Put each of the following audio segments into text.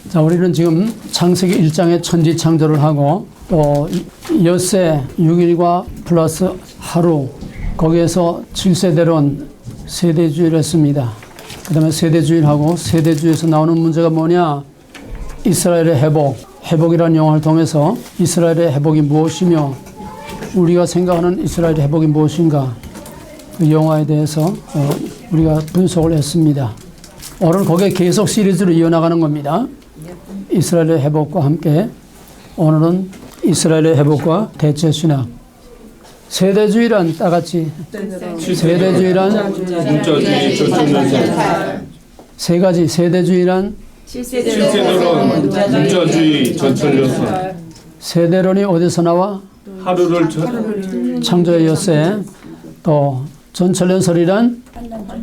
자, 우리는 지금 창세기 1장의 천지 창조를 하고 또 엿새 6일과 플러스 하루 거기에서 7세대론 세대주의를 했습니다. 그 다음에 세대주의하고 세대주의에서 나오는 문제가 뭐냐? 이스라엘의 회복이라는 영화를 통해서 이스라엘의 회복이 무엇이며 우리가 생각하는 이스라엘의 회복이 무엇인가 그 영화에 대해서 우리가 분석을 했습니다. 오늘 거기에 계속 시리즈로 이어나가는 겁니다. 이스라엘의 회복과 함께 오늘은 이스라엘의 회복과 대체신학. 세대주의란 따같이 세대주의란 문자주의, 전천연설. 세 가지. 세대주의란 실세대론, 문자주의, 전천연설. 세대론이 어디서 나와? 하루를 창조의 엿새. 또 전천연설이란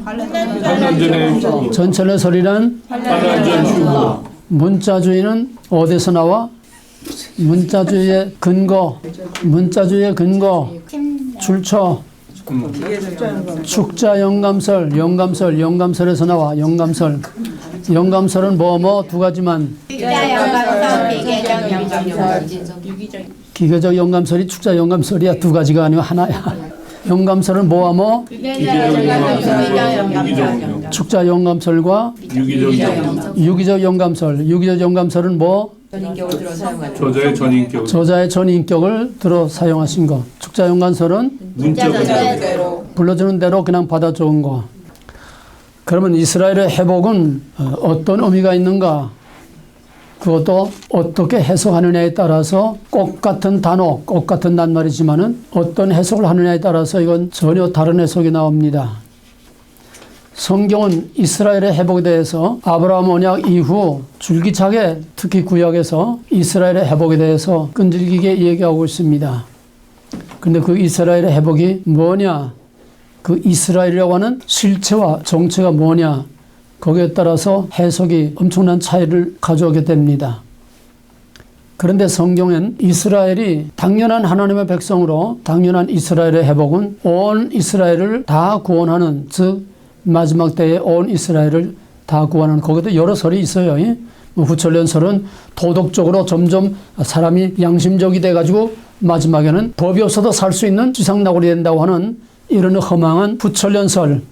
환난전의 휴거. 전천연설이란 환난전 휴거. 문자주의는 어디서 나와? 문자주의의 근거, 출처, 축자영감설, 영감설에서 나와. 영감설은 뭐 두 가지만. 기계적 영감설이 축자 영감설이야. 두 가지가 아니고 하나야. 영감설은 뭐와 뭐? 축자 영감설과 유기적 영감설. 유기적 영감설은 뭐? 저자의 전인격을 들어 사용하신 거. 축자 영감설은 불러주는 대로 그냥 받아 적은 거. 그러면 이스라엘의 회복은 어떤 의미가 있는가? 그것도 어떻게 해석하느냐에 따라서 꼭 같은 단어, 꼭 같은 낱말이지만은 어떤 해석을 하느냐에 따라서 이건 전혀 다른 해석이 나옵니다. 성경은 이스라엘의 회복에 대해서 아브라함 언약 이후 줄기차게 특히 구약에서 이스라엘의 회복에 대해서 끈질기게 얘기하고 있습니다. 그런데 그 이스라엘의 회복이 뭐냐? 그 이스라엘이라고 하는 실체와 정체가 뭐냐? 거기에 따라서 해석이 엄청난 차이를 가져오게 됩니다. 그런데 성경엔 이스라엘이 당연한 하나님의 백성으로 당연한 이스라엘의 회복은 온 이스라엘을 다 구원하는, 즉 마지막 때에 온 이스라엘을 다 구원하는, 거기도 여러 설이 있어요. 후천연설은 도덕적으로 점점 사람이 양심적이 돼가지고 마지막에는 법이 없어도 살 수 있는 지상낙원이 된다고 하는 이런 허망한 후천연설.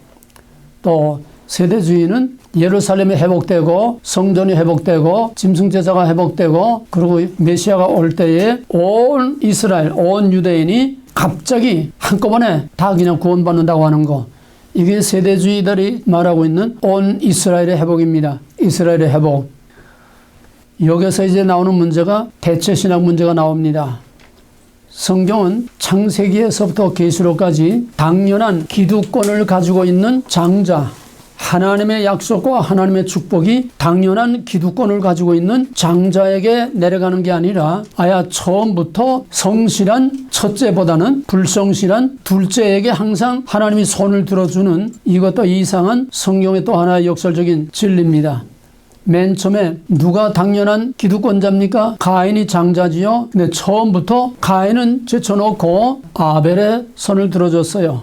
또 세대주의는 예루살렘이 회복되고 성전이 회복되고 짐승제사가 회복되고 그리고 메시아가 올 때에 온 이스라엘, 온 유대인이 갑자기 한꺼번에 다 그냥 구원받는다고 하는 거. 이게 세대주의들이 말하고 있는 온 이스라엘의 회복입니다. 이스라엘의 회복. 여기서 이제 나오는 문제가 대체신학 문제가 나옵니다. 성경은 창세기에서부터 계시록까지 당연한 기득권을 가지고 있는 장자, 하나님의 약속과 하나님의 축복이 당연한 기득권을 가지고 있는 장자에게 내려가는 게 아니라 아예 처음부터 성실한 첫째보다는 불성실한 둘째에게 항상 하나님이 손을 들어주는, 이것도 이상한 성경의 또 하나의 역설적인 진리입니다. 맨 처음에 누가 당연한 기득권자입니까? 가인이 장자지요. 근데 처음부터 가인은 제쳐놓고 아벨의 손을 들어줬어요.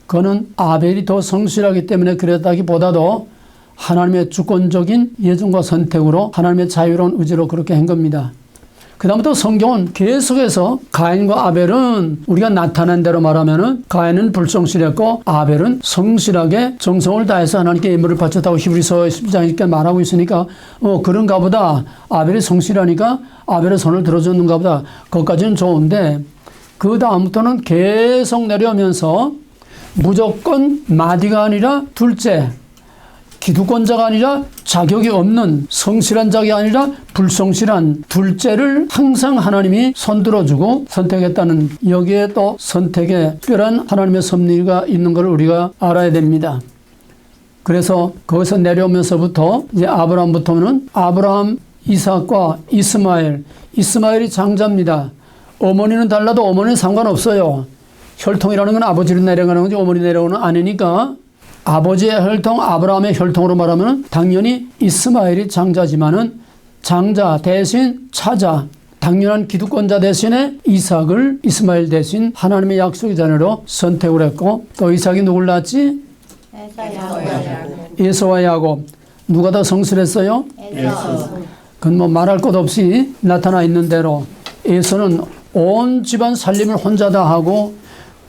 그거는 아벨이 더 성실하기 때문에 그랬다기보다도 하나님의 주권적인 예정과 선택으로 하나님의 자유로운 의지로 그렇게 한 겁니다. 그 다음부터 성경은 계속해서 가인과 아벨은 우리가 나타낸 대로 말하면은 가인은 불성실했고 아벨은 성실하게 정성을 다해서 하나님께 예물을 바쳤다고 히브리서 12장에 이렇게 말하고 있으니까 그런가 보다. 아벨이 성실하니까 아벨의 손을 들어줬는가 보다. 그것까지는 좋은데 그 다음부터는 계속 내려오면서 무조건 마디가 아니라 둘째, 기득권자가 아니라 자격이 없는, 성실한 자가 아니라 불성실한 둘째를 항상 하나님이 손들어주고 선택했다는, 여기에 또 선택에 특별한 하나님의 섭리가 있는 걸 우리가 알아야 됩니다. 그래서 거기서 내려오면서부터 이제 아브라함부터는 아브라함, 이삭과 이스마엘이 장자입니다. 어머니는 달라도 어머니는 상관없어요. 혈통이라는 건 아버지로 내려가는 거지 어머니 내려오는 아니니까 아버지의 혈통, 아브라함의 혈통으로 말하면 당연히 이스마엘이 장자지만은 장자 대신 차자, 당연한 기득권자 대신에 이스마엘 대신 하나님의 약속의 자녀로 선택을 했고, 또 이삭이 누굴 낳았지? 에서와 야곱. 누가 더 성실했어요? 그건 뭐 말할 것 없이 나타나 있는 대로 에서는 온 집안 살림을 혼자 다 하고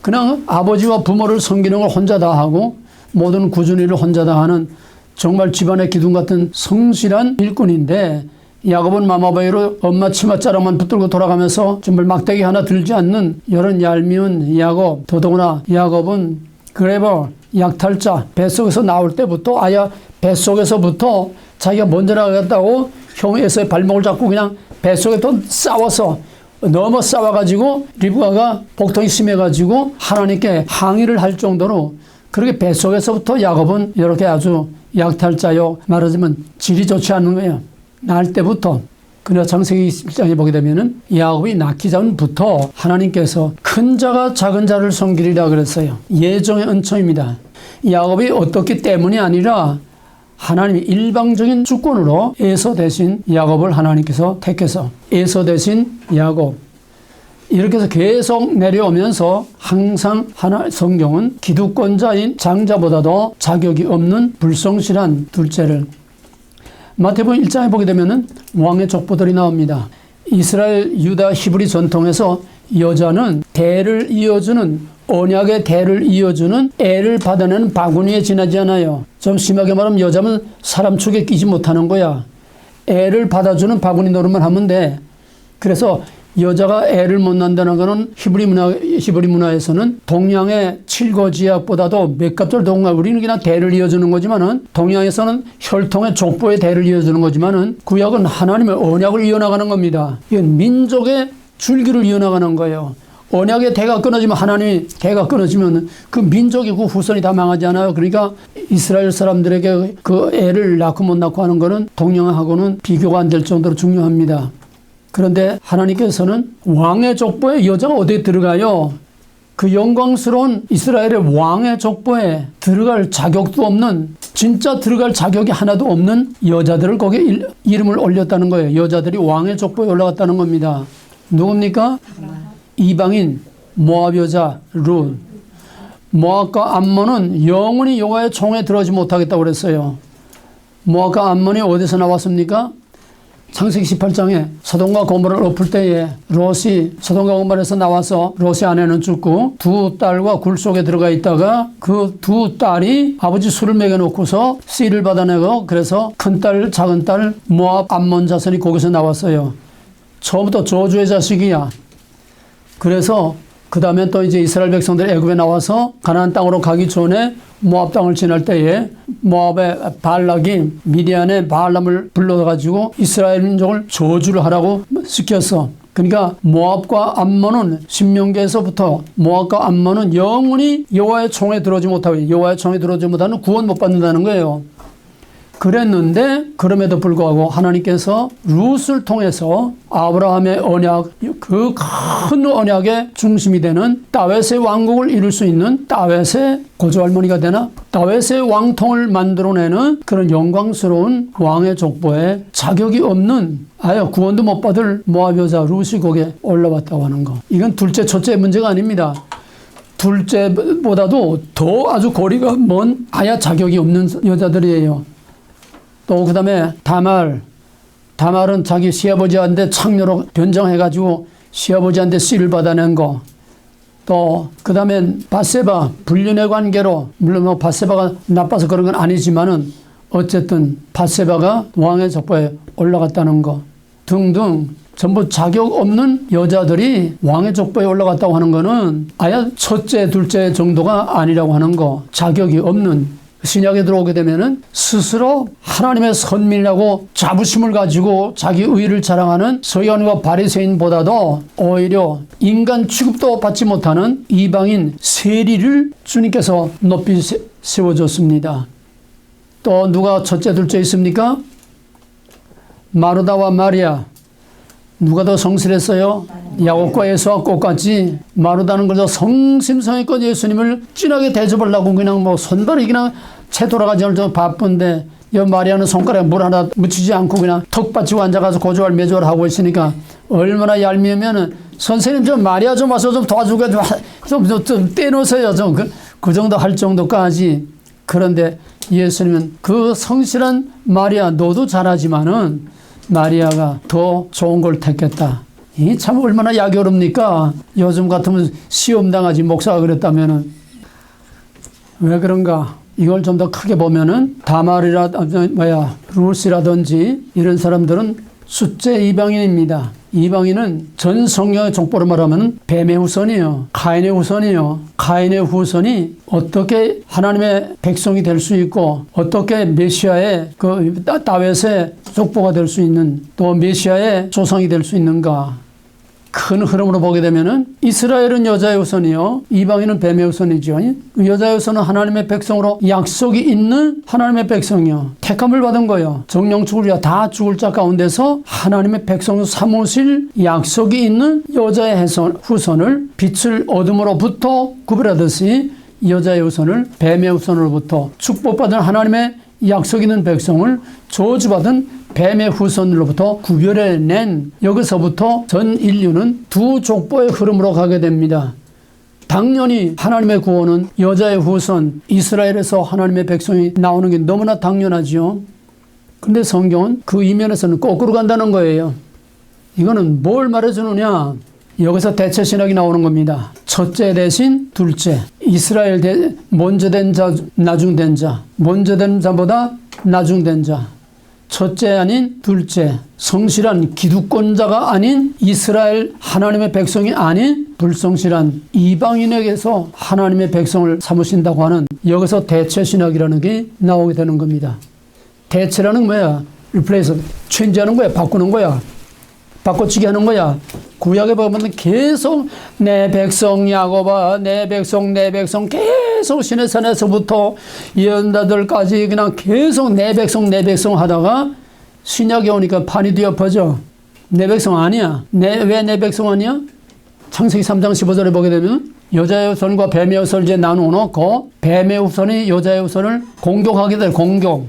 그냥 아버지와 부모를 섬기는 걸 혼자 다 하고 모든 꾸준히 일을 혼자 다 하는 정말 집안의 기둥 같은 성실한 일꾼인데 야곱은 마마바이로 엄마 치맛자락만 붙들고 돌아가면서 정말 막대기 하나 들지 않는 이런 얄미운 야곱, 더더구나 야곱은 그레버 약탈자 뱃속에서 나올 때부터 아야 뱃속에서부터 자기가 먼저 나가겠다고 형 에서의 발목을 잡고 그냥 뱃속에 또 싸워서 너무 싸워가지고 리브가가 복통이 심해가지고 하나님께 항의를 할 정도로 그렇게 뱃속에서부터 야곱은 이렇게 아주 약탈자요 말하자면 질이 좋지 않은 거예요. 낳을 때부터. 그러나 창세기 1장에 보게 되면은 야곱이 낳기 전부터 하나님께서 큰 자가 작은 자를 섬기리라 그랬어요. 예정의 은총입니다. 야곱이 어떻기 때문이 아니라 하나님이 일방적인 주권으로 에서 대신 야곱을 하나님께서 택해서 에서 대신 야곱 이렇게 해서 계속 내려오면서 항상 성경은 기득권자인 장자보다도 자격이 없는 불성실한 둘째를 마태복음 1장에 보게 되면은 왕의 족보들이 나옵니다. 이스라엘, 유다, 히브리 전통에서 여자는 대를 이어주는 언약의 대를 이어주는 애를 받아내는 바구니에 지나지 않아요. 좀 심하게 말하면 여자면 사람 축에 끼지 못하는 거야. 애를 받아주는 바구니 노릇만 하면 돼. 그래서 여자가 애를 못 낳는다는 것은 히브리 문화에서는 동양의 칠거지약보다도 몇 값을 더 우리는 그냥 대를 이어주는 거지만은 동양에서는 혈통의 족보의 대를 이어주는 거지만은 구약은 하나님의 언약을 이어나가는 겁니다. 이건 민족의 줄기를 이어나가는 거예요. 언약의 대가 끊어지면 하나님이 대가 끊어지면 그 민족이 그 후손이 다 망하지 않아요. 그러니까 이스라엘 사람들에게 그 애를 낳고 못 낳고 하는 거는 동양하고는 비교가 안 될 정도로 중요합니다. 그런데 하나님께서는 왕의 족보에 여자가 어디에 들어가요? 그 영광스러운 이스라엘의 왕의 족보에 들어갈 자격도 없는 진짜 들어갈 자격이 하나도 없는 여자들을 거기에 이름을 올렸다는 거예요. 여자들이 왕의 족보에 올라갔다는 겁니다. 누굽니까? 이방인 모압 여자 룻. 모압과 암몬은 영원히 여호와의 총에 들어가지 못하겠다고 그랬어요. 모압과 암몬이 어디서 나왔습니까? 창세기 18장에 소돔과 고모라를 엎을 때에 롯이 소돔과 고모라에서 나와서 롯의 아내는 죽고 두 딸과 굴 속에 들어가 있다가 그 두 딸이 아버지 술을 먹여놓고서 씨를 받아내고 그래서 큰딸 작은딸 모압 암몬 자손이 거기서 나왔어요. 처음부터 저주의 자식이야. 그래서 그 다음에 또 이제 이스라엘 백성들이 애굽에 나와서 가나안 땅으로 가기 전에 모압 땅을 지날 때에 모압의 발락이 미디안의 바알람을 불러가지고 이스라엘 민족을 저주를 하라고 시켰어. 그러니까 모압과 암몬은 신명기에서부터 모압과 암몬은 영원히 여호와의 총에 들어오지 못하고 여호와의 총에 들어오지 못하는 구원 못 받는다는 거예요. 그랬는데 그럼에도 불구하고 하나님께서 룻을 통해서 아브라함의 언약, 그 큰 언약의 중심이 되는 다윗의 왕국을 이룰 수 있는 다윗의 고조할머니가 되나? 다윗의 왕통을 만들어내는 그런 영광스러운 왕의 족보에 자격이 없는 아예 구원도 못 받을 모압 여자 룻이 거기에 올라왔다고 하는 거. 이건 둘째, 첫째 문제가 아닙니다. 둘째보다도 더 아주 거리가 먼 아예 자격이 없는 여자들이에요. 또 그 다음에 다말은 자기 시아버지한테 창녀로 변정해가지고 시아버지한테 씨를 받아낸 거. 또 그 다음에 밧세바 불륜의 관계로 물론 뭐 밧세바가 나빠서 그런 건 아니지만은 어쨌든 밧세바가 왕의 족보에 올라갔다는 거 등등 전부 자격 없는 여자들이 왕의 족보에 올라갔다고 하는 거는 아예 첫째 둘째 정도가 아니라고 하는 거. 자격이 없는 신약에 들어오게 되면은 스스로 하나님의 선민이라고 자부심을 가지고 자기 의를 자랑하는 서기관과 바리새인보다도 오히려 인간 취급도 받지 못하는 이방인 세리를 주님께서 높이 세워줬습니다. 또 누가 첫째 둘째 있습니까? 마르다와 마리아. 누가 더 성실했어요? 야곱과 예수와 똑같이 마르다는 그저 성심성의껏 예수님을 진하게 대접하려고 그냥 뭐 손발이 그냥 채 돌아가지 않을 정도 바쁜데 이 마리아는 손가락에 물 하나 묻히지 않고 그냥 턱 받치고 앉아가서 고조할 매조를 하고 있으니까 얼마나 얄미우면은 선생님 좀 마리아 좀 와서 좀 도와주고 좀 떼놓으세요. 좀 그 정도 할 정도까지. 그런데 예수님은 그 성실한 마리아 너도 잘하지만은 마리아가 더 좋은 걸 택했다. 이 참 얼마나 약이 어렵니까? 요즘 같으면 시험 당하지 목사가 그랬다면은. 왜 그런가? 이걸 좀 더 크게 보면은 루스라든지 이런 사람들은 숫제 이방인입니다. 이방인은 전 성경의 족보로 말하면 뱀의 후손이에요. 가인의 후손이에요. 가인의 후손이 어떻게 하나님의 백성이 될 수 있고 어떻게 메시아의 그 다윗의 족보가 될 수 있는 또 메시아의 조상이 될 수 있는가? 큰 흐름으로 보게 되면은 이스라엘은 여자의 후손이요, 이방인은 뱀의 후손이죠. 여자의 후손은 하나님의 백성으로 약속이 있는 하나님의 백성이요, 택함을 받은 거예요. 정령 죽을 자 다 죽을 자 가운데서 하나님의 백성 삼으실 약속이 있는 여자의 후손을 빛을 어둠으로부터 구별하듯이 여자의 후손을 뱀의 후손으로부터 축복받은 하나님의 약속 있는 백성을 저주받은 뱀의 후손으로부터 구별해낸 여기서부터 전 인류는 두 족보의 흐름으로 가게 됩니다. 당연히 하나님의 구원은 여자의 후손 이스라엘에서 하나님의 백성이 나오는 게 너무나 당연하지요. 그런데 성경은 그 이면에서는 거꾸로 간다는 거예요. 이거는 뭘 말해주느냐? 여기서 대체 신학이 나오는 겁니다. 첫째 대신 둘째, 이스라엘 먼저 된 자, 나중 된 자, 먼저 된 자보다 나중 된 자, 첫째 아닌 둘째, 성실한 기득권자가 아닌 이스라엘 하나님의 백성이 아닌 불성실한 이방인에게서 하나님의 백성을 삼으신다고 하는 여기서 대체 신학이라는 게 나오게 되는 겁니다. 대체라는 뭐야? 리플레이스, 체인지하는 거야, 바꾸는 거야, 바꿔치기 하는 거야. 구약에 보면 계속 내 백성 야곱아, 내 백성 계속 시내산에서부터 예언자들까지 그냥 계속 내 백성 하다가 신약에 오니까 판이 뒤엎어져. 내 백성 아니야. 왜 내 백성 아니야? 창세기 3장 15절에 보게 되면 여자의 후손과 뱀의 후손을 이제 나누어 놓고 뱀의 후손이 여자의 후손을 공격하게 될 공격,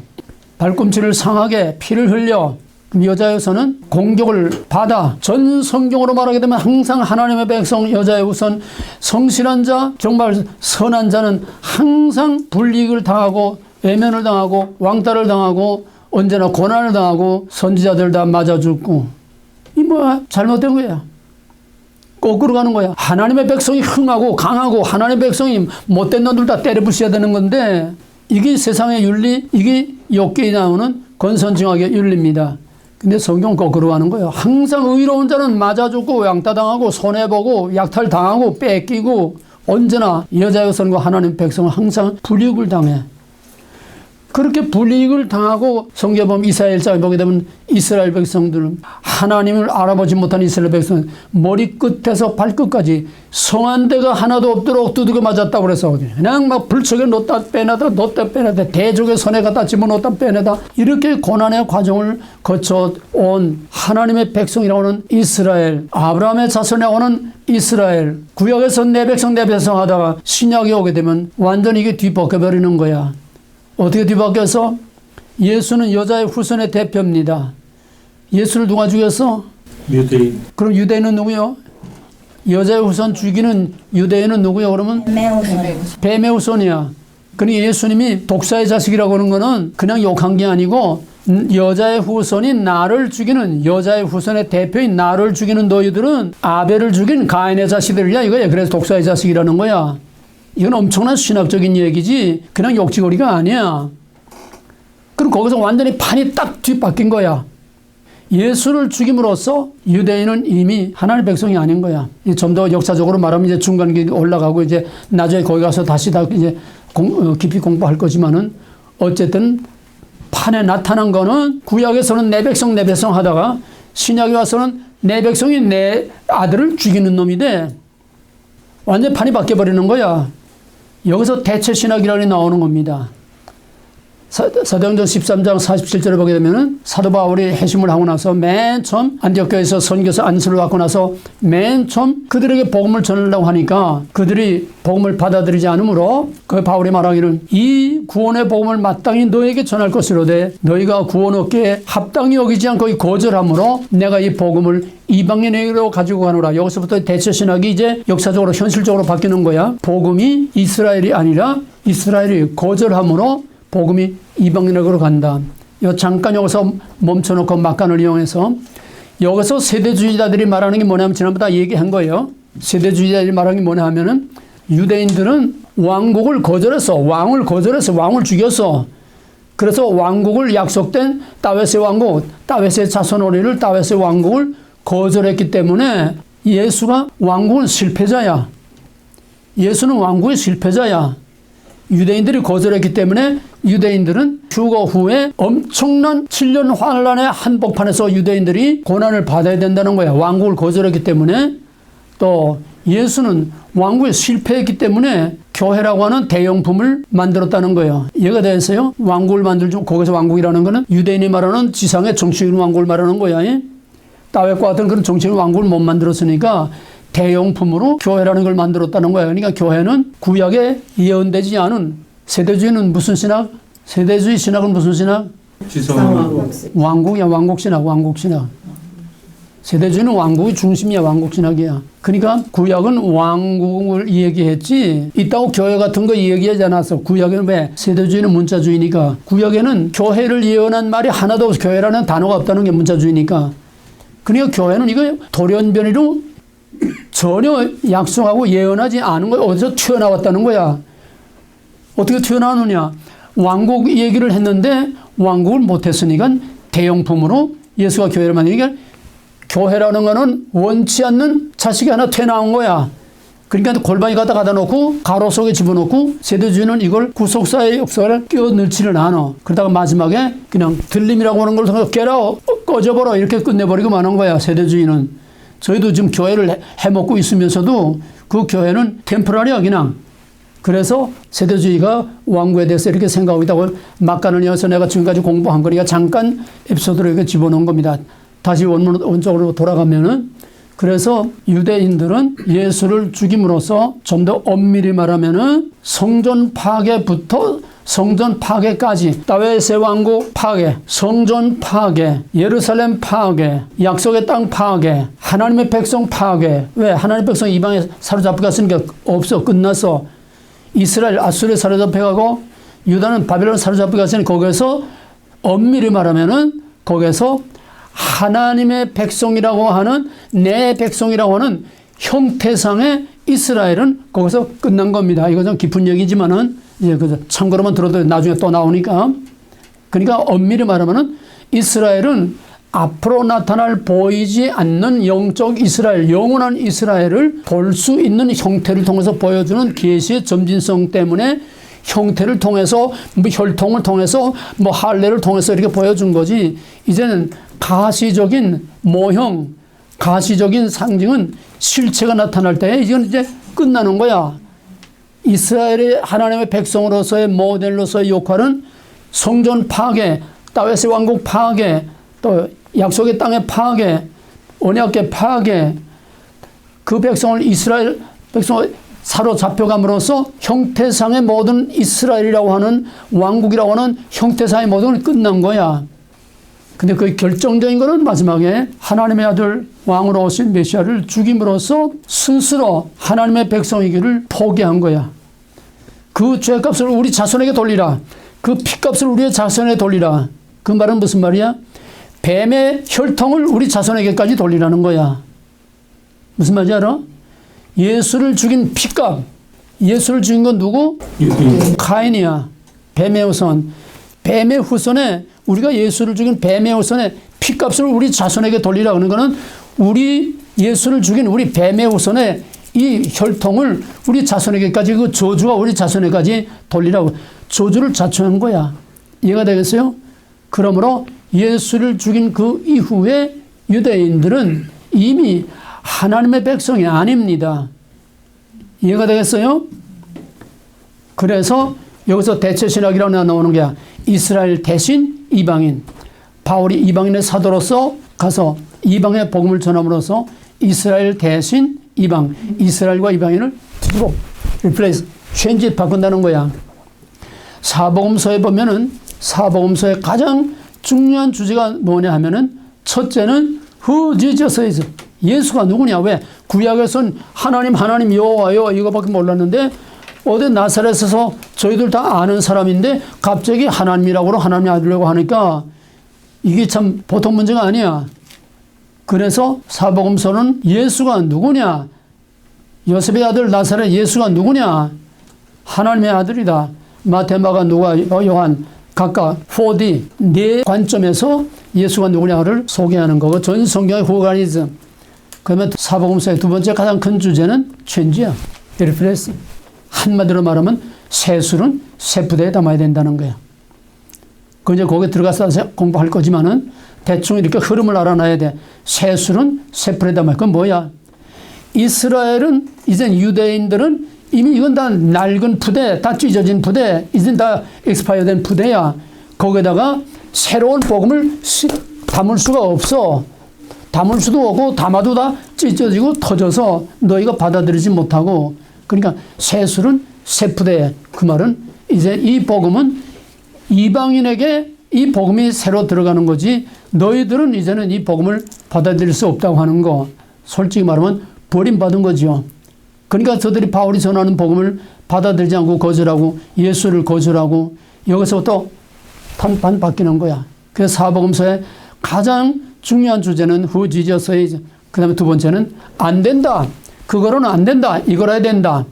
발꿈치를 상하게 피를 흘려 여자의 후손은 공격을 받아. 전 성경으로 말하게 되면 항상 하나님의 백성 여자의 후손 성실한 자, 정말 선한 자는 항상 불이익을 당하고 외면을 당하고 왕따를 당하고 언제나 고난을 당하고 선지자들 다 맞아 죽고. 이 뭐야? 잘못된 거야. 거꾸로 가는 거야. 하나님의 백성이 흥하고 강하고 하나님의 백성이 못된 놈들 다 때려 부셔야 되는 건데, 이게 세상의 윤리, 이게 욥기에 나오는 권선징악의 윤리입니다. 근데 성경 거꾸로 가는 거예요. 항상 의로운 자는 맞아 죽고 왕따당하고 손해보고 약탈당하고 뺏기고 언제나 여자의 후손과 하나님 백성은 항상 불이익을 당해. 그렇게 불이익을 당하고 성경에 보면 이사야일장에 보게 되면 이스라엘 백성들은 하나님을 알아보지 못한 이스라엘 백성은 머리끝에서 발끝까지 성한 데가 하나도 없도록 두들겨 맞았다고 그래서 그냥 막 불속에 넣었다 빼내다 대적의 손에 갖다 집어넣었다 빼내다 이렇게 고난의 과정을 거쳐온 하나님의 백성이라고 하는 이스라엘, 아브라함의 자손에 오는 이스라엘, 구약에서 내 백성 하다가 신약에 오게 되면 완전히 이게 뒤바뀌어버리는 거야. 어떻게 뒤바뀌어서? 예수는 여자의 후손의 대표입니다. 예수를 누가 죽였어? 유대인. 그럼 유대인은 누구요? 여자의 후손 죽이는 유대인은 누구요? 그러면 뱀의 후손이야. 그러니까 예수님이 독사의 자식이라고 하는 거는 그냥 욕한 게 아니고 여자의 후손이 나를 죽이는, 여자의 후손의 대표인 나를 죽이는 너희들은 아벨을 죽인 가인의 자식들이야 이거야. 그래서 독사의 자식이라는 거야. 이건 엄청난 신학적인 얘기지 그냥 욕지거리가 아니야. 그럼 거기서 완전히 판이 딱 뒤바뀐 거야. 예수를 죽임으로써 유대인은 이미 하나님의 백성이 아닌 거야. 좀 더 역사적으로 말하면 이제 중간기 올라가고 이제 나중에 거기 가서 다시 다 이제 깊이 공부할 거지만은 어쨌든 판에 나타난 거는 구약에서는 내 백성 하다가 신약에 와서는 내 백성이 내 아들을 죽이는 놈이 돼. 완전히 판이 바뀌어버리는 거야. 여기서 대체 신학이라는 게 나오는 겁니다. 사도행전 13장 47절에 보게 되면은 사도 바울이 회심을 하고 나서 맨 처음 안디옥교에서 선교사 안수를 받고 나서 맨 처음 그들에게 복음을 전하려고 하니까 그들이 복음을 받아들이지 않으므로 그 바울이 말하기를 이 구원의 복음을 마땅히 너에게 전할 것이로되 너희가 구원 얻기에 합당히 여기지 않고 이 거절함으로 내가 이 복음을 이방인에게로 가지고 가노라. 여기서부터 대체 신학이 이제 역사적으로 현실적으로 바뀌는 거야. 복음이 이스라엘이 아니라 이스라엘이 거절함으로 복음이 이방인에게로 간다. 잠깐 여기서 멈춰놓고 막간을 이용해서 여기서 세대주의자들이 말하는 게 뭐냐면 지난번에 다 얘기한 거예요. 세대주의자들이 말하는 게 뭐냐 하면은 유대인들은 왕국을 거절했어. 왕을 죽였어. 그래서 왕국을 약속된 다윗의 왕국, 다윗의 자손 오리를 다윗의 왕국을 거절했기 때문에 예수가 왕국은 실패자야. 예수는 왕국의 실패자야. 유대인들이 거절했기 때문에 유대인들은 휴거 후에 엄청난 7년 환란의 한복판에서 유대인들이 고난을 받아야 된다는 거야. 왕국을 거절했기 때문에. 또 예수는 왕국에 실패했기 때문에 교회라고 하는 대형품을 만들었다는 거예요. 이해가 되세요? 왕국을 만들죠. 거기서 왕국이라는 거는 유대인이 말하는 지상의 정치적인 왕국을 말하는 거야. 다윗과 같은 그런 정치적인 왕국을 못 만들었으니까 대형품으로 교회라는 걸 만들었다는 거예요. 그러니까 교회는 구약에 예언되지 않은 세대주의는 무슨 신학? 세대주의 신학은 무슨 신학? 지성 왕국이야. 왕국신학. 세대주의는 왕국이 중심이야. 왕국신학이야. 그러니까 구약은 왕국을 얘기했지 이따고 교회 같은 거 얘기하지 않았어. 구약에는 왜? 세대주의는 문자주의니까. 구약에는 교회를 예언한 말이 하나도 없어. 교회라는 단어가 없다는 게 문자주의니까. 그러니까 교회는 이거 돌연변이로 전혀 약속하고 예언하지 않은 거야. 어디서 튀어나왔다는 거야. 어떻게 튀어나오느냐. 왕국 얘기를 했는데 왕국을 못했으니까 대형품으로 예수가 교회를 만드니까 교회라는 거는 원치 않는 자식이 하나 튀어나온 거야. 그러니까 골방에 갖다 놓고 가로 속에 집어넣고 세대주의는 이걸 구속사의 역사를 끼워 넣지를 않아. 그러다가 마지막에 그냥 들림이라고 하는 걸 통해서 깨라 꺼져버려 이렇게 끝내버리고 마는 거야. 세대주의는. 저희도 지금 교회를 해먹고 있으면서도 그 교회는 템포라리야 그냥. 그래서 세대주의가 왕국에 대해서 이렇게 생각하고 있다고 막간을 이어서 내가 지금까지 공부한 거니까 잠깐 에피소드로 이렇게 집어넣은 겁니다. 다시 원적으로 돌아가면은 그래서 유대인들은 예수를 죽임으로써 좀 더 엄밀히 말하면은 성전 파괴부터 성전 파괴까지 다윗의 왕국 파괴, 성전 파괴, 예루살렘 파괴, 약속의 땅 파괴, 하나님의 백성 파괴. 왜? 하나님의 백성 이방에 사로잡혀갔으니까 없어. 끝났어. 이스라엘 아수르에 사로잡혀가고 유다는 바벨론 사로잡혀갔으니 거기에서 엄밀히 말하면은 거기에서 하나님의 백성이라고 하는 내 백성이라고 하는 형태상의 이스라엘은 거기서 끝난 겁니다. 이거 좀 깊은 얘기지만은 이제 그저 참고로만 들어도 나중에 또 나오니까. 그러니까 엄밀히 말하면은 이스라엘은 앞으로 나타날 보이지 않는 영적 이스라엘, 영원한 이스라엘을 볼 수 있는 형태를 통해서 보여주는 계시의 점진성 때문에 형태를 통해서 뭐 혈통을 통해서 뭐 할례를 통해서 이렇게 보여준 거지. 이제는 가시적인 모형, 가시적인 상징은 실체가 나타날 때 이건 이제 끝나는 거야. 이스라엘의 하나님의 백성으로서의 모델로서의 역할은 성전 파괴, 다윗의 왕국 파괴, 또 약속의 땅의 파괴, 언약궤 파괴, 그 백성을 이스라엘 백성을 사로잡혀감으로써 형태상의 모든 이스라엘이라고 하는 왕국이라고 하는 형태상의 모든 건 끝난 거야. 근데 그 결정적인 거는 마지막에 하나님의 아들 왕으로 오신 메시아를 죽임으로써 스스로 하나님의 백성이기를 포기한 거야. 그 죄값을 우리 자손에게 돌리라. 그 피값을 우리의 자손에게 돌리라. 그 말은 무슨 말이야? 뱀의 혈통을 우리 자손에게까지 돌리라는 거야. 무슨 말인지 알아? 예수를 죽인 피값. 예수를 죽인 건 누구? 카인이야. 뱀의 후손. 뱀의 후손에 우리가 예수를 죽인 뱀의 후손에 피값을 우리 자손에게 돌리라. 그러는 거는 우리 예수를 죽인 우리 뱀의 후손에 이 혈통을 우리 자손에게까지 그 저주가 우리 자손에게까지 돌리라고. 저주를 자초한 거야. 이해가 되겠어요? 그러므로 예수를 죽인 그 이후에 유대인들은 이미 하나님의 백성이 아닙니다. 이해가 되겠어요? 그래서 여기서 대체신학이라고 나오는 게 이스라엘 대신 이방인. 바울이 이방인의 사도로서 가서 이방의 복음을 전함으로써 이스라엘 대신 이방, 이스라엘과 이방인을 뒤로 리플레이스, 체인지 바꾼다는 거야. 사복음서에 보면은 사복음서의 가장 중요한 주제가 뭐냐 하면은 첫째는 Who Jesus is. 예수가 누구냐? 왜? 구약에서는 하나님 여호와요 이거밖에 몰랐는데 어디 나사렛에서 저희들 다 아는 사람인데 갑자기 하나님이라고 하나님의 아들이라고 하니까 이게 참 보통 문제가 아니야. 그래서 사복음서는 예수가 누구냐? 요셉의 아들 나사렛 예수가 누구냐? 하나님의 아들이다. 마태, 마가, 누가, 요한 각각 4D 네 관점에서 예수가 누구냐를 소개하는 거고 전 성경의 후가니즘. 그러면 사복음서의 두 번째 가장 큰 주제는 체인지야. 리프레스. 한마디로 말하면 세술은 세푸대에 담아야 된다는 거야. 그 이제 거기에 들어가서 공부할 거지만은 대충 이렇게 흐름을 알아놔야 돼. 세술은 세푸대에 담아야. 그건 뭐야? 이스라엘은 이젠 유대인들은 이미 이건 다 낡은 푸대, 다 찢어진 푸대, 이젠 다 익스파이어 된 푸대야. 거기에다가 새로운 복음을 담을 수가 없어. 담을 수도 없고 담아도 다 찢어지고 터져서 너희가 받아들이지 못하고. 그러니까 세술은 세푸대. 그 말은 이제 이 복음은 이방인에게 이 복음이 새로 들어가는 거지 너희들은 이제는 이 복음을 받아들일 수 없다고 하는 거. 솔직히 말하면 버림받은 거죠. 그러니까 저들이 바울이 전하는 복음을 받아들이지 않고 거절하고 예수를 거절하고 여기서부터 탄판 바뀌는 거야. 그래서 사복음서의 가장 중요한 주제는 Who Jesus is. 그 다음에 두 번째는 안 된다. 그거로는 안 된다. 이거라 해야 된다.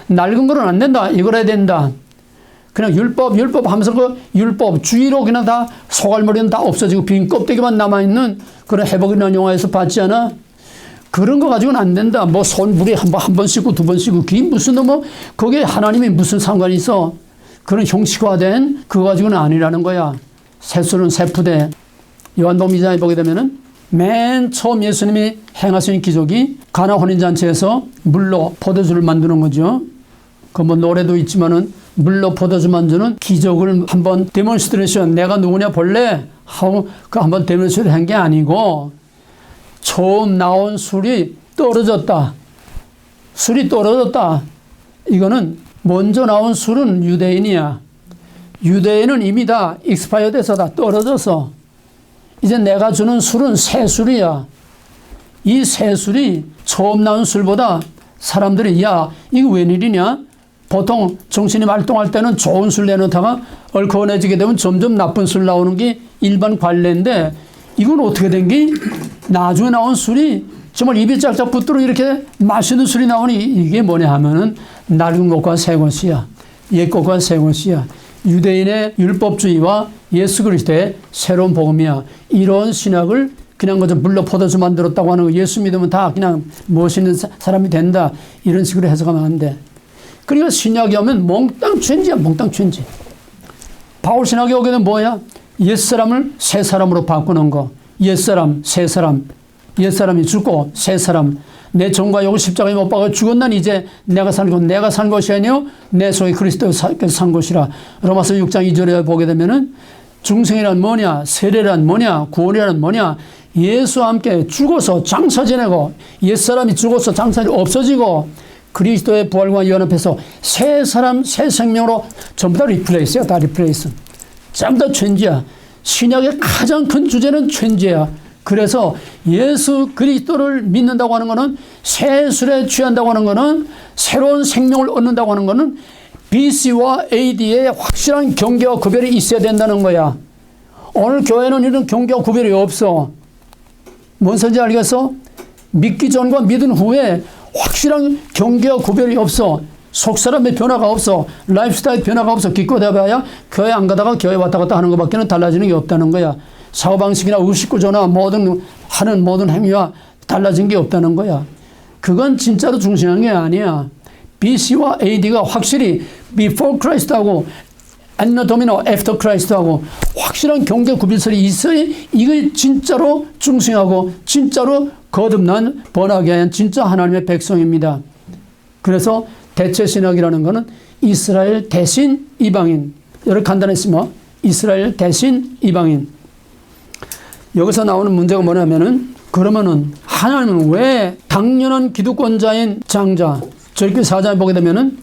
낡은 거는 안 된다. 이거라 해야 된다. 그냥 율법 하면서 그 율법 주의로 그냥 다 소갈머리는 다 없어지고 빈 껍데기만 남아있는 그런 회복이라는 영화에서 봤지 않아? 그런 거 가지고는 안 된다. 뭐 손물이 한 번 씻고 두 번 씻고 그게 무슨 거기에 하나님이 무슨 상관이 있어? 그런 형식화된 그거 가지고는 아니라는 거야. 세술은 세푸대. 요한복음 2장에 보게 되면은 맨 처음 예수님이 행하신 기적이 가나 혼인잔치에서 물로 포도주를 만드는 거죠. 그 뭐 노래도 있지만은 물로 포도주 만드는 기적을 한번 데몬스트레이션 내가 누구냐 볼래? 하고 그 한번 데몬스트레이션 한 게 아니고 처음 나온 술이 떨어졌다. 술이 떨어졌다. 이거는 먼저 나온 술은 유대인이야. 유대인은 이미 다 익스파이어 돼서 다 떨어져서 이제 내가 주는 술은 새 술이야. 이 새 술이 처음 나온 술보다 사람들이 야 이거 웬일이냐? 보통 정신이 말똥할 때는 좋은 술 내놓다가 얼큰해지게 되면 점점 나쁜 술 나오는 게 일반 관례인데 이건 어떻게 된 게 나중에 나온 술이 정말 입이 짝짝 붙도록 이렇게 맛있는 술이 나오니 이게 뭐냐 하면은 낡은 것과 새 것이야. 옛 것과 새 것이야. 유대인의 율법주의와 예수 그리스도의 새로운 복음이야. 이런 신학을 그냥 그저 물로 포도주 만들었다고 하는 거 예수 믿으면 다 그냥 멋있는 사람이 된다. 이런 식으로 해석하면 안 돼. 그러니까 신약이 오면 몽땅 천지야. 몽땅 천지. 바울 신학이 오게 되면 뭐야? 옛사람을 새 사람으로 바꾸는 거. 옛사람, 새 사람. 옛사람이 죽고 새 사람. 내 정과 욕을 십자가에 못 박아 죽었난 이제 내가 산 것, 내가 산 것이 아니요 내 속에 그리스도께서 산 것이라. 로마서 6장 2절에 보게 되면은 중생이란 뭐냐, 세례란 뭐냐, 구원이란 뭐냐. 예수와 함께 죽어서 장사 지내고 옛사람이 죽어서 장사 없어지고 그리스도의 부활과 연합해서 새 사람, 새 생명으로 전부 다 리플레이스야. 다 리플레이스. 전부 다 천지야. 신약의 가장 큰 주제는 천지야. 그래서 예수 그리스도를 믿는다고 하는 것은 새 술에 취한다고 하는 것은 새로운 생명을 얻는다고 하는 것은 BC와 AD의 확실한 경계와 구별이 있어야 된다는 거야. 오늘 교회는 이런 경계와 구별이 없어. 뭔 소리인지 알겠어? 믿기 전과 믿은 후에 확실한 경계와 구별이 없어. 속사람의 변화가 없어. 라이프스타일 변화가 없어. 기껏 해봐야 교회 안 가다가 교회 왔다 갔다 하는 것밖에는 달라지는 게 없다는 거야. 사고방식이나 의식구조나 하는 모든 행위와 달라진 게 없다는 거야. 그건 진짜로 중심한 게 아니야. BC와 AD가 확실히 before Christ하고 anno domino after Christ하고 확실한 경계 구별설이 있어야 이게 진짜로 중심하고 진짜로 거듭난 번화게 진짜 하나님의 백성입니다. 그래서 대체신학이라는 것은 이스라엘 대신 이방인. 여러 간단했으면 이스라엘 대신 이방인. 여기서 나오는 문제가 뭐냐면은 그러면은 하나님은 왜 당연한 기득권자인 장자 절기 4장에 보게 되면은